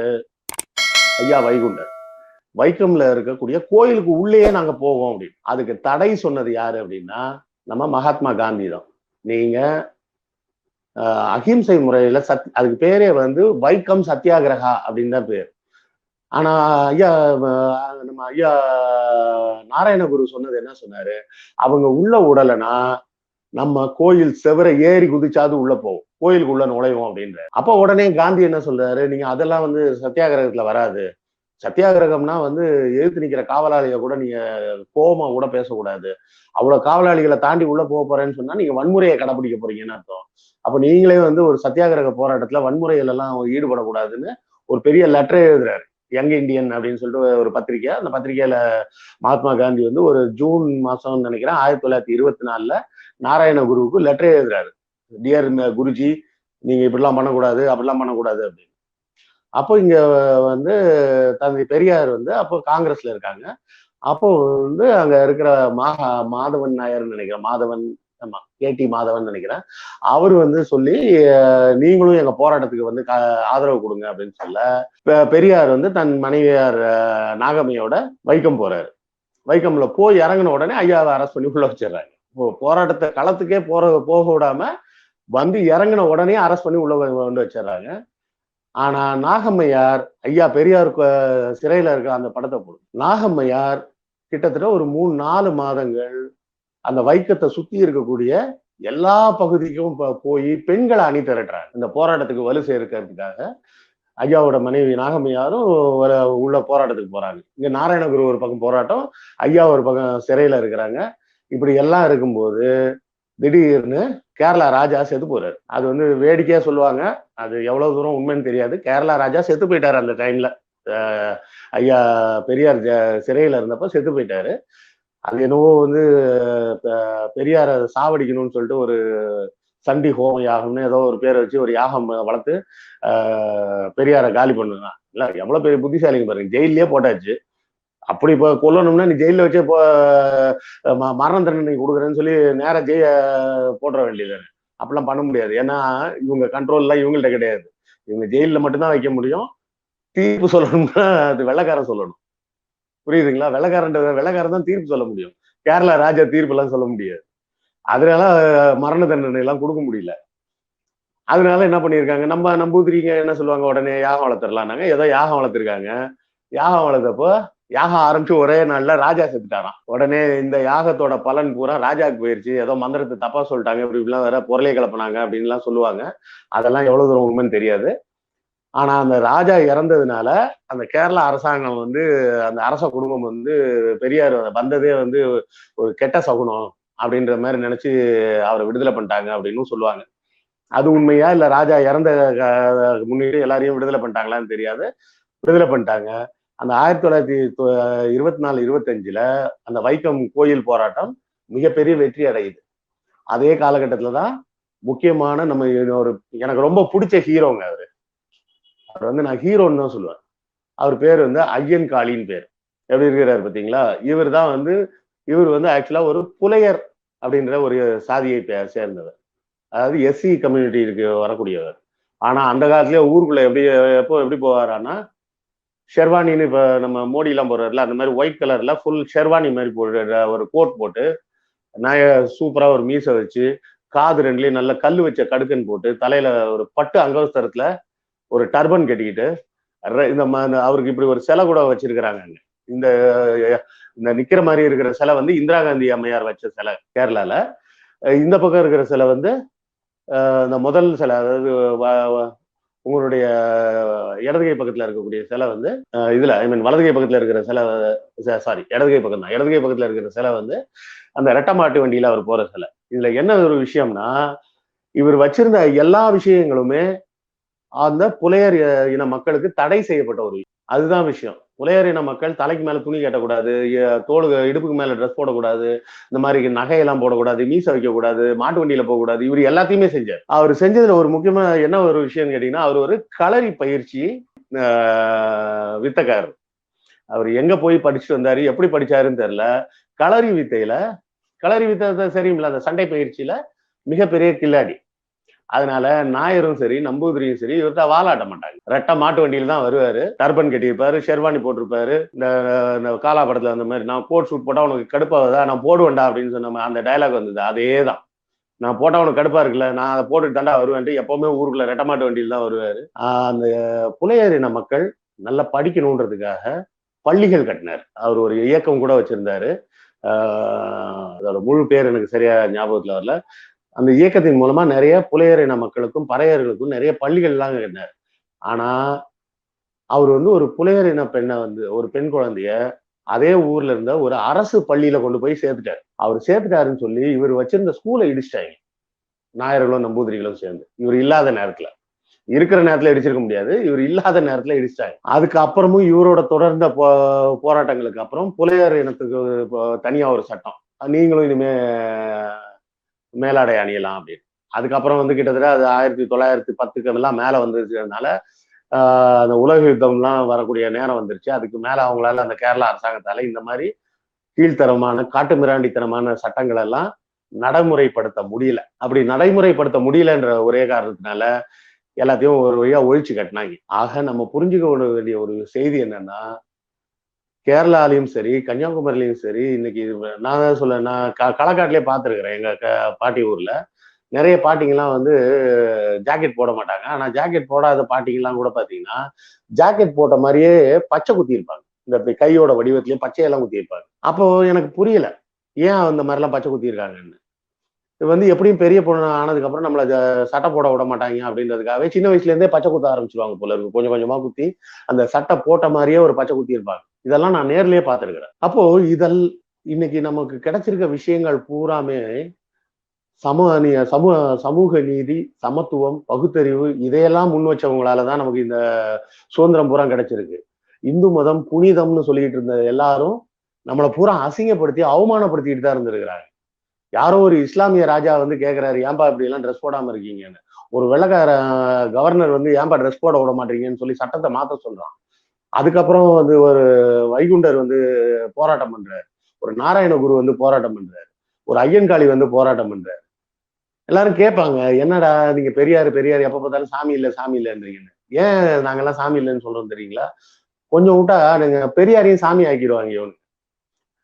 ஐயா வைகுண்டர். வைக்கம்ல இருக்கக்கூடிய கோயிலுக்கு உள்ளேயே நாங்க போவோம் அப்படின்னு. அதுக்கு தடை சொன்னது யாரு அப்படின்னா நம்ம மகாத்மா காந்தி தான். நீங்க அஹிம்சை முறையில அதுக்கு பேரே வந்து வைக்கம் சத்தியாகிரகா அப்படின்னு தான் பேர். ஆனா நம்ம ஐயா நாராயணகுரு சொன்னது என்ன சொன்னாரு, அவங்க உள்ள உடலைன்னா நம்ம கோயில் செவரை ஏறி குதிச்சாது உள்ள போவோம். கோயிலுக்குள்ள நுழைவோம் அப்படின்ற. அப்போ உடனே காந்தி என்ன சொல்றாரு, நீங்க அதெல்லாம் வந்து சத்தியாகிரகத்துல வராது. சத்தியாகிரகம்னா வந்து எதிர்த்து நிக்கிற காவலாளியை கூட நீங்க கோபமா கூட பேசக்கூடாது. அவ்வளவு காவலாளிகளை தாண்டி உள்ள போக போறேன்னு சொன்னா நீங்க வன்முறையை கடைபிடிக்க போறீங்கன்னு அர்த்தம். அப்ப நீங்களே வந்து ஒரு சத்தியாகிரக போராட்டத்துல வன்முறைகள் எல்லாம் ஈடுபடக்கூடாதுன்னு ஒரு பெரிய லெட்டரே எழுதுறாரு. யங் இந்தியன் அப்படின்னு சொல்லிட்டு ஒரு பத்திரிகை. அந்த பத்திரிகையில மகாத்மா காந்தி வந்து ஒரு ஜூன் மாசம் நினைக்கிறேன் 1924 நாராயணகுருவுக்கு லெட்டரே எழுதுறாரு. டியர் குருஜி, நீங்க இப்படிலாம் பண்ணக்கூடாது, அப்படிலாம் பண்ணக்கூடாது அப்படின்னு. அப்போ இங்க வந்து தந்தை பெரியார் வந்து அப்போ காங்கிரஸ்ல இருக்காங்க. அப்போ வந்து அங்க இருக்கிற மாதவன் நாயர்ன்னு நினைக்கிறேன், மாதவன், ஆமா கேடி மாதவன் நினைக்கிறேன், அவரு வந்து சொல்லி நீங்களும் எங்க போராட்டத்துக்கு வந்து ஆதரவு கொடுங்க அப்படின்னு சொல்ல பெரியார் வந்து தன் மனைவியார் நாகம்மையோட வைக்கம் போறாரு. வைக்கம்ல போய் இறங்கின உடனே ஐயாவை அரெஸ்ட் பண்ணி உள்ள வச்சிடுறாங்க. போராட்டத்தை களத்துக்கே போக விடாம வந்து இறங்கின உடனே அரெஸ்ட் பண்ணி உள்ள கொண்டு வச்சிடுறாங்க. ஆனா நாகம்மையார், ஐயா பெரியார் சிறையில இருக்க அந்த படத்தை போடும், நாகம்மையார் கிட்டத்தட்ட ஒரு 3-4 மாதங்கள் அந்த வைக்கத்தை சுத்தி இருக்கக்கூடிய எல்லா பகுதிக்கும் போய் பெண்களை அணி திரட்டுறாங்க இந்த போராட்டத்துக்கு வலு சேர்க்கிறதுக்காக. ஐயாவோட மனைவி நாகம்மையாரும் உள்ள போராட்டத்துக்கு போறாங்க. இங்க நாராயணகுரு ஒரு பக்கம் போராட்டம், ஐயா ஒரு பக்கம் சிறையில இருக்கிறாங்க. இப்படி எல்லாம் இருக்கும்போது திடீர்னு கேரளா ராஜா செத்து போறாரு. அது வந்து வேடிக்கையா சொல்லுவாங்க, அது எவ்வளவு தூரம் உண்மைன்னு தெரியாது. கேரளா ராஜா செத்து போயிட்டாரு அந்த டைம்ல. ஐயா பெரியார் சிறையில இருந்தப்ப செத்து போயிட்டாரு. அது என்னவோ வந்து பெரியார சாவடிக்கணும்னு சொல்லிட்டு ஒரு சண்டி ஹோம யாகம்னு ஏதோ ஒரு பேரை வச்சு ஒரு யாகம் வளர்த்து பெரியார காலி பண்ணுங்க. இல்ல எவ்வளவு பெரிய புத்திசாலிங்க பாருங்க, ஜெயிலே போட்டாச்சு. அப்படி இப்போ கொல்லணும்னா நீ ஜெயில வச்சே இப்போ மரண தண்டனை கொடுக்குறேன்னு சொல்லி நேரம் போட்டுற வேண்டியது. அப்படிலாம் பண்ண முடியாது. ஏன்னா இவங்க கண்ட்ரோல்லாம் இவங்கள்ட்ட கிடையாது. இவங்க ஜெயிலில் மட்டும்தான் வைக்க முடியும். தீர்ப்பு சொல்லணும்னா அது வெள்ளைக்காரன் சொல்லணும். புரியுதுங்களா? வெள்ளைக்காரன் தான் தீர்ப்பு சொல்ல முடியும். கேரளா ராஜா தீர்ப்பு எல்லாம் சொல்ல முடியாது. அதனால மரண தண்டனை எல்லாம் கொடுக்க முடியல. அதனால என்ன பண்ணியிருக்காங்க, நம்ம நம்பூதிரிங்க என்ன சொல்லுவாங்க, உடனே யாகம் வளர்த்துடலாம்னாங்க. ஏதோ யாகம் வளர்த்துருக்காங்க. யாகம் வளர்த்தப்போ யாகம் ஆரம்பிச்சு ஒரே நாள்ல ராஜா செத்துட்டாராம். உடனே இந்த யாகத்தோட பலன் பூரா ராஜாவுக்கு போயிருச்சு. ஏதோ மந்திரத்தை தப்பா சொல்லிட்டாங்க, இப்படி இப்படிலாம் வேற பொருளை கிளப்பினாங்க அப்படின்லாம் சொல்லுவாங்க. அதெல்லாம் எவ்வளவு தூரம் உண்மைன்னு தெரியாது. ஆனா அந்த ராஜா இறந்ததுனால அந்த கேரளா அரசாங்கம் வந்து அந்த அரச குடும்பம் வந்து பெரியார் வந்ததே வந்து ஒரு கெட்ட சகுனம் அப்படின்ற மாதிரி நினைச்சு அவரை விடுதலை பண்ணிட்டாங்க அப்படின்னு சொல்லுவாங்க. அது உண்மையா இல்ல ராஜா இறந்த முன்னிட்டு எல்லாரையும் விடுதலை பண்ணிட்டாங்களான்னு தெரியாது. விடுதலை பண்ணிட்டாங்க. அந்த 1924-25 அந்த வைக்கம் கோயில் போராட்டம் மிகப்பெரிய வெற்றி அடையுது. அதே காலகட்டத்துல தான் முக்கியமான நம்ம ஒரு எனக்கு ரொம்ப பிடிச்ச ஹீரோங்க அவரு. அவர் வந்து நான் ஹீரோன்னு தான் சொல்லுவேன். அவர் பேர் வந்து ஐயன் காளின்னு பேர். எப்படி இருக்கிறாரு பார்த்தீங்களா? இவர் தான் வந்து இவர் வந்து ஆக்சுவலா ஒரு புலையர் அப்படின்ற ஒரு சாதியை சேர்ந்தவர். அதாவது எஸ்சி கம்யூனிட்டிக்கு வரக்கூடியவர். ஆனா அந்த காலத்திலேயே ஊருக்குள்ள எப்படி போவாரான்னா, ஷெர்வானின்னு இப்ப நம்ம மோடி எல்லாம் போடுறாருல அந்த மாதிரி ஒயிட் கலர்ல ஃபுல் ஷெர்வானி மாதிரி போட்டு ஒரு கோட் போட்டு சூப்பரா ஒரு மீசை வச்சு காது ரெண்டுலயும் நல்ல கல் வச்ச கடுக்கன் போட்டு தலையில ஒரு பட்டு அங்கவஸ்திரத்துல ஒரு டர்பன் கட்டிக்கிட்டு இந்த அவருக்கு இப்படி ஒரு சிலை கூட வச்சிருக்கிறாங்க. இந்த இந்த நிக்கிற மாதிரி இருக்கிற சிலை வந்து இந்திரா காந்தி அம்மையார் வச்ச சிலை கேரளால. இந்த பக்கம் இருக்கிற சிலை வந்து இந்த முதல் சிலை, அதாவது உங்களுடைய இடதுகை பக்கத்துல இருக்கக்கூடிய சிலை வந்து இதுல வலதுகை பக்கத்துல இருக்கிற சிலை, சாரி இடதுகை பக்கம் தான், இடதுகை பக்கத்துல இருக்கிற சிலை வந்து அந்த ரெட்டை மாட்டு வண்டியில அவர் போற சிலை. இதுல என்ன ஒரு விஷயம்னா, இவர் வச்சிருந்த எல்லா விஷயங்களுமே அந்த புலையர் இன மக்களுக்கு தடை செய்யப்பட்ட ஒரு விஷயம். அதுதான் விஷயம். புலையர் இன மக்கள் தலைக்கு மேல துணி கட்டக்கூடாது, தோடு இடுப்புக்கு மேல ட்ரெஸ் போடக்கூடாது, இந்த மாதிரி நகையெல்லாம் போடக்கூடாது, மீசை வைக்கக்கூடாது, மாட்டு வண்டியில போகக்கூடாது. இவர் எல்லாத்தையுமே செஞ்சார். அவர் செஞ்சதுல ஒரு முக்கியமா என்ன ஒரு விஷயம் கேட்டீங்கன்னா, அவர் ஒரு களரி பயிற்சி வித்தக்காரர். அவர் எங்க போய் படிச்சுட்டு வந்தாரு, எப்படி படிச்சாருன்னு தெரியல. களரி வித்தை சரிங்களா, அந்த சண்டை பயிற்சியில மிகப்பெரிய கில்லாடி. அதனால நாயரும் சரி நம்பூதிரியும் சரி இவர்கிட்ட வாலாட்ட மாட்டாங்க. ரெட்டை மாட்டு வண்டியில தான் வருவாரு, டர்பன் கட்டியிருப்பாரு, ஷெர்வானி போட்டிருப்பாரு. இந்த காலா படத்துல அந்த மாதிரி நான் கோட் ஷூட் போட்டா உனக்கு கடுப்பாவதா, நான் போடுவேன்டா அப்படின்னு சொன்ன அந்த டைலாக் வந்தது. அதேதான், நான் போட்டா உனக்கு கடுப்பா இருக்குல்ல, நான் அதை போட்டுட்டு தாண்டா வருவேன்ட்டு எப்பவுமே ஊருக்குள்ள ரெட்டை மாட்டு வண்டியில் தான் வருவாரு. அந்த புலையர் இன மக்கள் நல்லா படிக்கணுன்றதுக்காக பள்ளிகள் கட்டினார். அவர் ஒரு இயக்கம் கூட வச்சிருந்தாரு. அதோட முழு பேர் எனக்கு சரியா ஞாபகத்துல வரல. அந்த இயக்கத்தின் மூலமா நிறைய புலையர் இன மக்களுக்கும் பறையர்களுக்கும் நிறைய பள்ளிகள்லாம் கட்டினார். ஆனா அவர் வந்து ஒரு புலையர் இன பெண்ணை வந்து ஒரு பெண் குழந்தைய அதே ஊர்ல இருந்த ஒரு அரசு பள்ளியில கொண்டு போய் சேர்த்துட்டாரு. அவர் சேர்த்துட்டாருன்னு சொல்லி இவர் வச்சிருந்த ஸ்கூலை இடிச்சிட்டாங்க. நாயர்களும் நம்பூதிரிகளும் சேர்ந்து இவர் இல்லாத நேரத்துல. இருக்கிற நேரத்துல இடிச்சிருக்க முடியாது, இவர் இல்லாத நேரத்துல இடிச்சிட்டாங்க. அதுக்கு அப்புறமும் இவரோட தொடர்ந்த போராட்டங்களுக்கு அப்புறம் புலையர் இனத்துக்கு தனியா ஒரு சட்டம், நீங்களும் இனிமே மேலாடை அணியலாம் அப்படின்னு. அதுக்கப்புறம் வந்து கிட்டத்தட்ட அது 1910க்கு எல்லாம் மேல வந்துருக்கிறதுனால அந்த உலக யுத்தம்லாம் வரக்கூடிய நேரம் வந்துருச்சு. அதுக்கு மேல அவங்களால அந்த கேரளா அரசாங்கத்தால இந்த மாதிரி கீழ்த்தரமான காட்டு மிராண்டித்தனமான சட்டங்கள் எல்லாம் நடைமுறைப்படுத்த முடியல. அப்படி நடைமுறைப்படுத்த முடியலன்ற ஒரே காரணத்தினால எல்லாத்தையும் ஒரு வழியா ஒழிச்சு கட்டினாங்க. ஆக நம்ம புரிஞ்சுக்க வேண்டிய ஒரு செய்தி என்னன்னா, கேரளாலையும் சரி, கன்னியாகுமரியிலையும் சரி, இன்னைக்கு நான் தான் சொல்ல நான் களக்காட்டிலே பார்த்துருக்கிறேன். எங்க பாட்டி ஊர்ல நிறைய பாட்டிங்கெல்லாம் வந்து ஜாக்கெட் போட மாட்டாங்க. ஆனா ஜாக்கெட் போடாத பாட்டிங்கெல்லாம் கூட பாத்தீங்கன்னா ஜாக்கெட் போட்ட மாதிரியே பச்சை குத்தி இருப்பாங்க. இந்த கையோட வடிவத்திலேயே பச்சையெல்லாம் குத்தி இருப்பாங்க. அப்போ எனக்கு புரியல, ஏன் அந்த மாதிரிலாம் பச்சை குத்தி இருக்காங்கன்னு. இது வந்து எப்படியும் பெரிய பொண்ணு ஆனதுக்கு அப்புறம் நம்மள சட்டை போட விட மாட்டாங்க அப்படின்றதுக்காகவே சின்ன வயசுல இருந்தே பச்சை குத்த ஆரம்பிச்சிருவாங்க போல இருக்கு. கொஞ்சம் கொஞ்சமா குத்தி அந்த சட்டை போட்ட மாதிரியே ஒரு பச்சை குத்தி இருப்பாங்க. இதெல்லாம் நான் நேர்லயே பார்த்திருக்கிறேன். அப்போ இன்னைக்கு நமக்கு கிடைச்சிருக்க விஷயங்கள் பூராமே சமூக நீதி, சமத்துவம், பகுத்தறிவு இதையெல்லாம் முன் வச்சவங்களாலதான் நமக்கு இந்த சுதந்திரம் பூரா கிடைச்சிருக்கு. இந்து மதம் புனிதம்னு சொல்லிட்டு இருந்த எல்லாரும் நம்மளை பூரா அசிங்கப்படுத்தி அவமானப்படுத்திட்டு தான் இருந்திருக்கிறாங்க. யாரோ ஒரு இஸ்லாமிய ராஜா வந்து கேட்கிறாரு, ஏன்பா இப்படி எல்லாம் ட்ரெஸ் போடாம இருக்கீங்கன்னு. ஒரு வெள்ளக்கார கவர்னர் வந்து ஏன்பா ட்ரெஸ் போட விட மாட்டீங்கன்னு சொல்லி சட்டத்தை மாத்த சொல்றான். அதுக்கப்புறம் வந்து ஒரு வைகுண்டர் வந்து போராட்டம் பண்றாரு, ஒரு நாராயணகுரு வந்து போராட்டம் பண்றாரு, ஒரு ஐயன்காளி வந்து போராட்டம் பண்றாரு. எல்லாரும் கேட்பாங்க, என்னடா நீங்க பெரியாரு பெரியாரு எப்ப பார்த்தாலும் சாமி இல்ல சாமி இல்லைன்றீங்கன்னு. ஏன் நாங்கெல்லாம் சாமி இல்லைன்னு சொல்றோம் தெரியுங்களா? கொஞ்சம் விட்டா நீங்க பெரியாரையும் சாமி ஆக்கிடுவாங்க இவனு.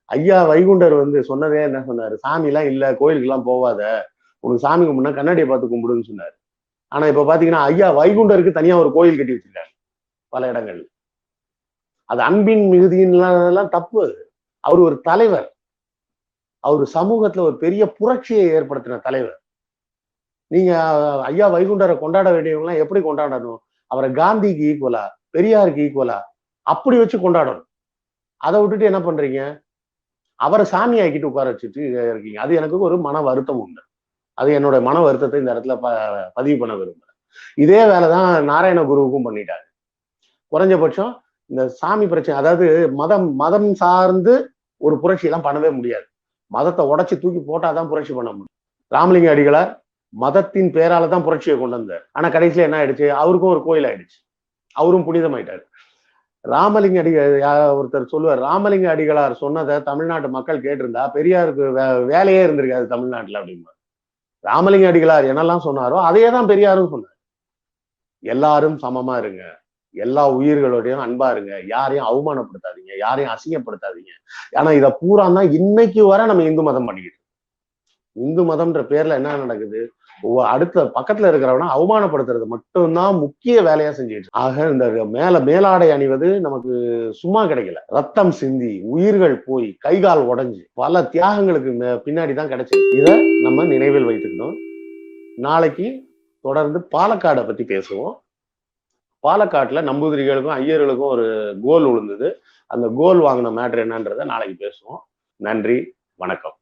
ஐயா வைகுண்டர் வந்து சொன்னதே என்ன சொன்னாரு, சாமி எல்லாம் இல்ல, கோயிலுக்கு எல்லாம் போவாத, உனக்கு சாமி கும்பிடுனா கண்ணாடியை பார்த்து கும்பிடுன்னு சொன்னாரு. ஆனா இப்ப பாத்தீங்கன்னா ஐயா வைகுண்டருக்கு தனியா ஒரு கோயில் கட்டி வச்சிருக்காங்க பல இடங்கள்ல. அது அன்பின் மிகுதியெல்லாம் தப்பு. அது அவர் ஒரு தலைவர், அவர் சமூகத்துல ஒரு பெரிய புரட்சியை ஏற்படுத்தின தலைவர். நீங்க ஐயா வைகுண்டரை கொண்டாட வேண்டியவங்க எல்லாம் எப்படி கொண்டாடணும்? அவரை காந்திக்கு ஈக்குவலா, பெரியாருக்கு ஈக்குவலா அப்படி வச்சு கொண்டாடணும். அதை விட்டுட்டு என்ன பண்றீங்க, அவரை சாமி ஆக்கிட்டு உட்கார வச்சுட்டு இருக்கீங்க. அது எனக்கு ஒரு மன வருத்தம் உண்டு. அது என்னோட மன வருத்தத்தை இந்த இடத்துல பதிவு பண்ண விரும்புறேன். இதே வேலைதான் நாராயண குருவுக்கும் பண்ணிட்டாங்க. குறைஞ்சபட்சம் இந்த சாமி பிரச்சனை, அதாவது மதம் மதம் சார்ந்து ஒரு புரட்சி எல்லாம் பண்ணவே முடியாது. மதத்தை உடைச்சு தூக்கி போட்டாதான் புரட்சி பண்ண முடியும். ராமலிங்க அடிகளார் மதத்தின் பேரால தான் புரட்சியை கொண்டு வந்தார். ஆனா கடைசியில என்ன ஆயிடுச்சு, அவருக்கும் ஒரு கோயில் ஆயிடுச்சு, அவரும் புனிதமாயிட்டாரு. ராமலிங்க ஒருத்தர் சொல்லுவார், ராமலிங்க அடிகளார் சொன்னதை தமிழ்நாட்டு மக்கள் கேட்டிருந்தா பெரியாருக்கு வேலையே இருந்திருக்காது தமிழ்நாட்டுல அப்படின்னு. ராமலிங்க அடிகளார் என்னெல்லாம் சொன்னாரோ அதையே தான் பெரியாரும் சொன்னார். எல்லாரும் சமமா இருங்க, எல்லா உயிர்களோடையும் அன்பா இருங்க, யாரையும் அவமானப்படுத்தாதீங்க, யாரையும் அசிங்கப்படுத்தாதீங்க. ஆனா இதை பூரா தான் இன்னைக்கு வர நம்ம இந்து மதம் பண்ணிக்கிட்டு. இந்து மதம்ன்ற பேர்ல என்ன நடக்குது, அடுத்த பக்கத்துல இருக்கிறவன அவமானப்படுத்துறது மட்டும்தான் முக்கிய வேலையா செஞ்சுட்டு. ஆக இந்த மேலாடை அணிவது நமக்கு சும்மா கிடைக்கல, ரத்தம் சிந்தி உயிர்கள் போய் கைகால் உடைஞ்சு பல தியாகங்களுக்கு பின்னாடிதான் கிடைச்சது. இதை நம்ம நினைவில் வைத்துக்கணும். நாளைக்கு தொடர்ந்து பாலக்காடை பத்தி பேசுவோம். பாலக்காட்டுல நம்பூதிரிகளுக்கும் ஐயர்களுக்கும் ஒரு கோல் விழுந்தது. அந்த கோல் வாங்கின மேட்டர் என்னன்றதை நாளைக்கு பேசுவோம். நன்றி, வணக்கம்.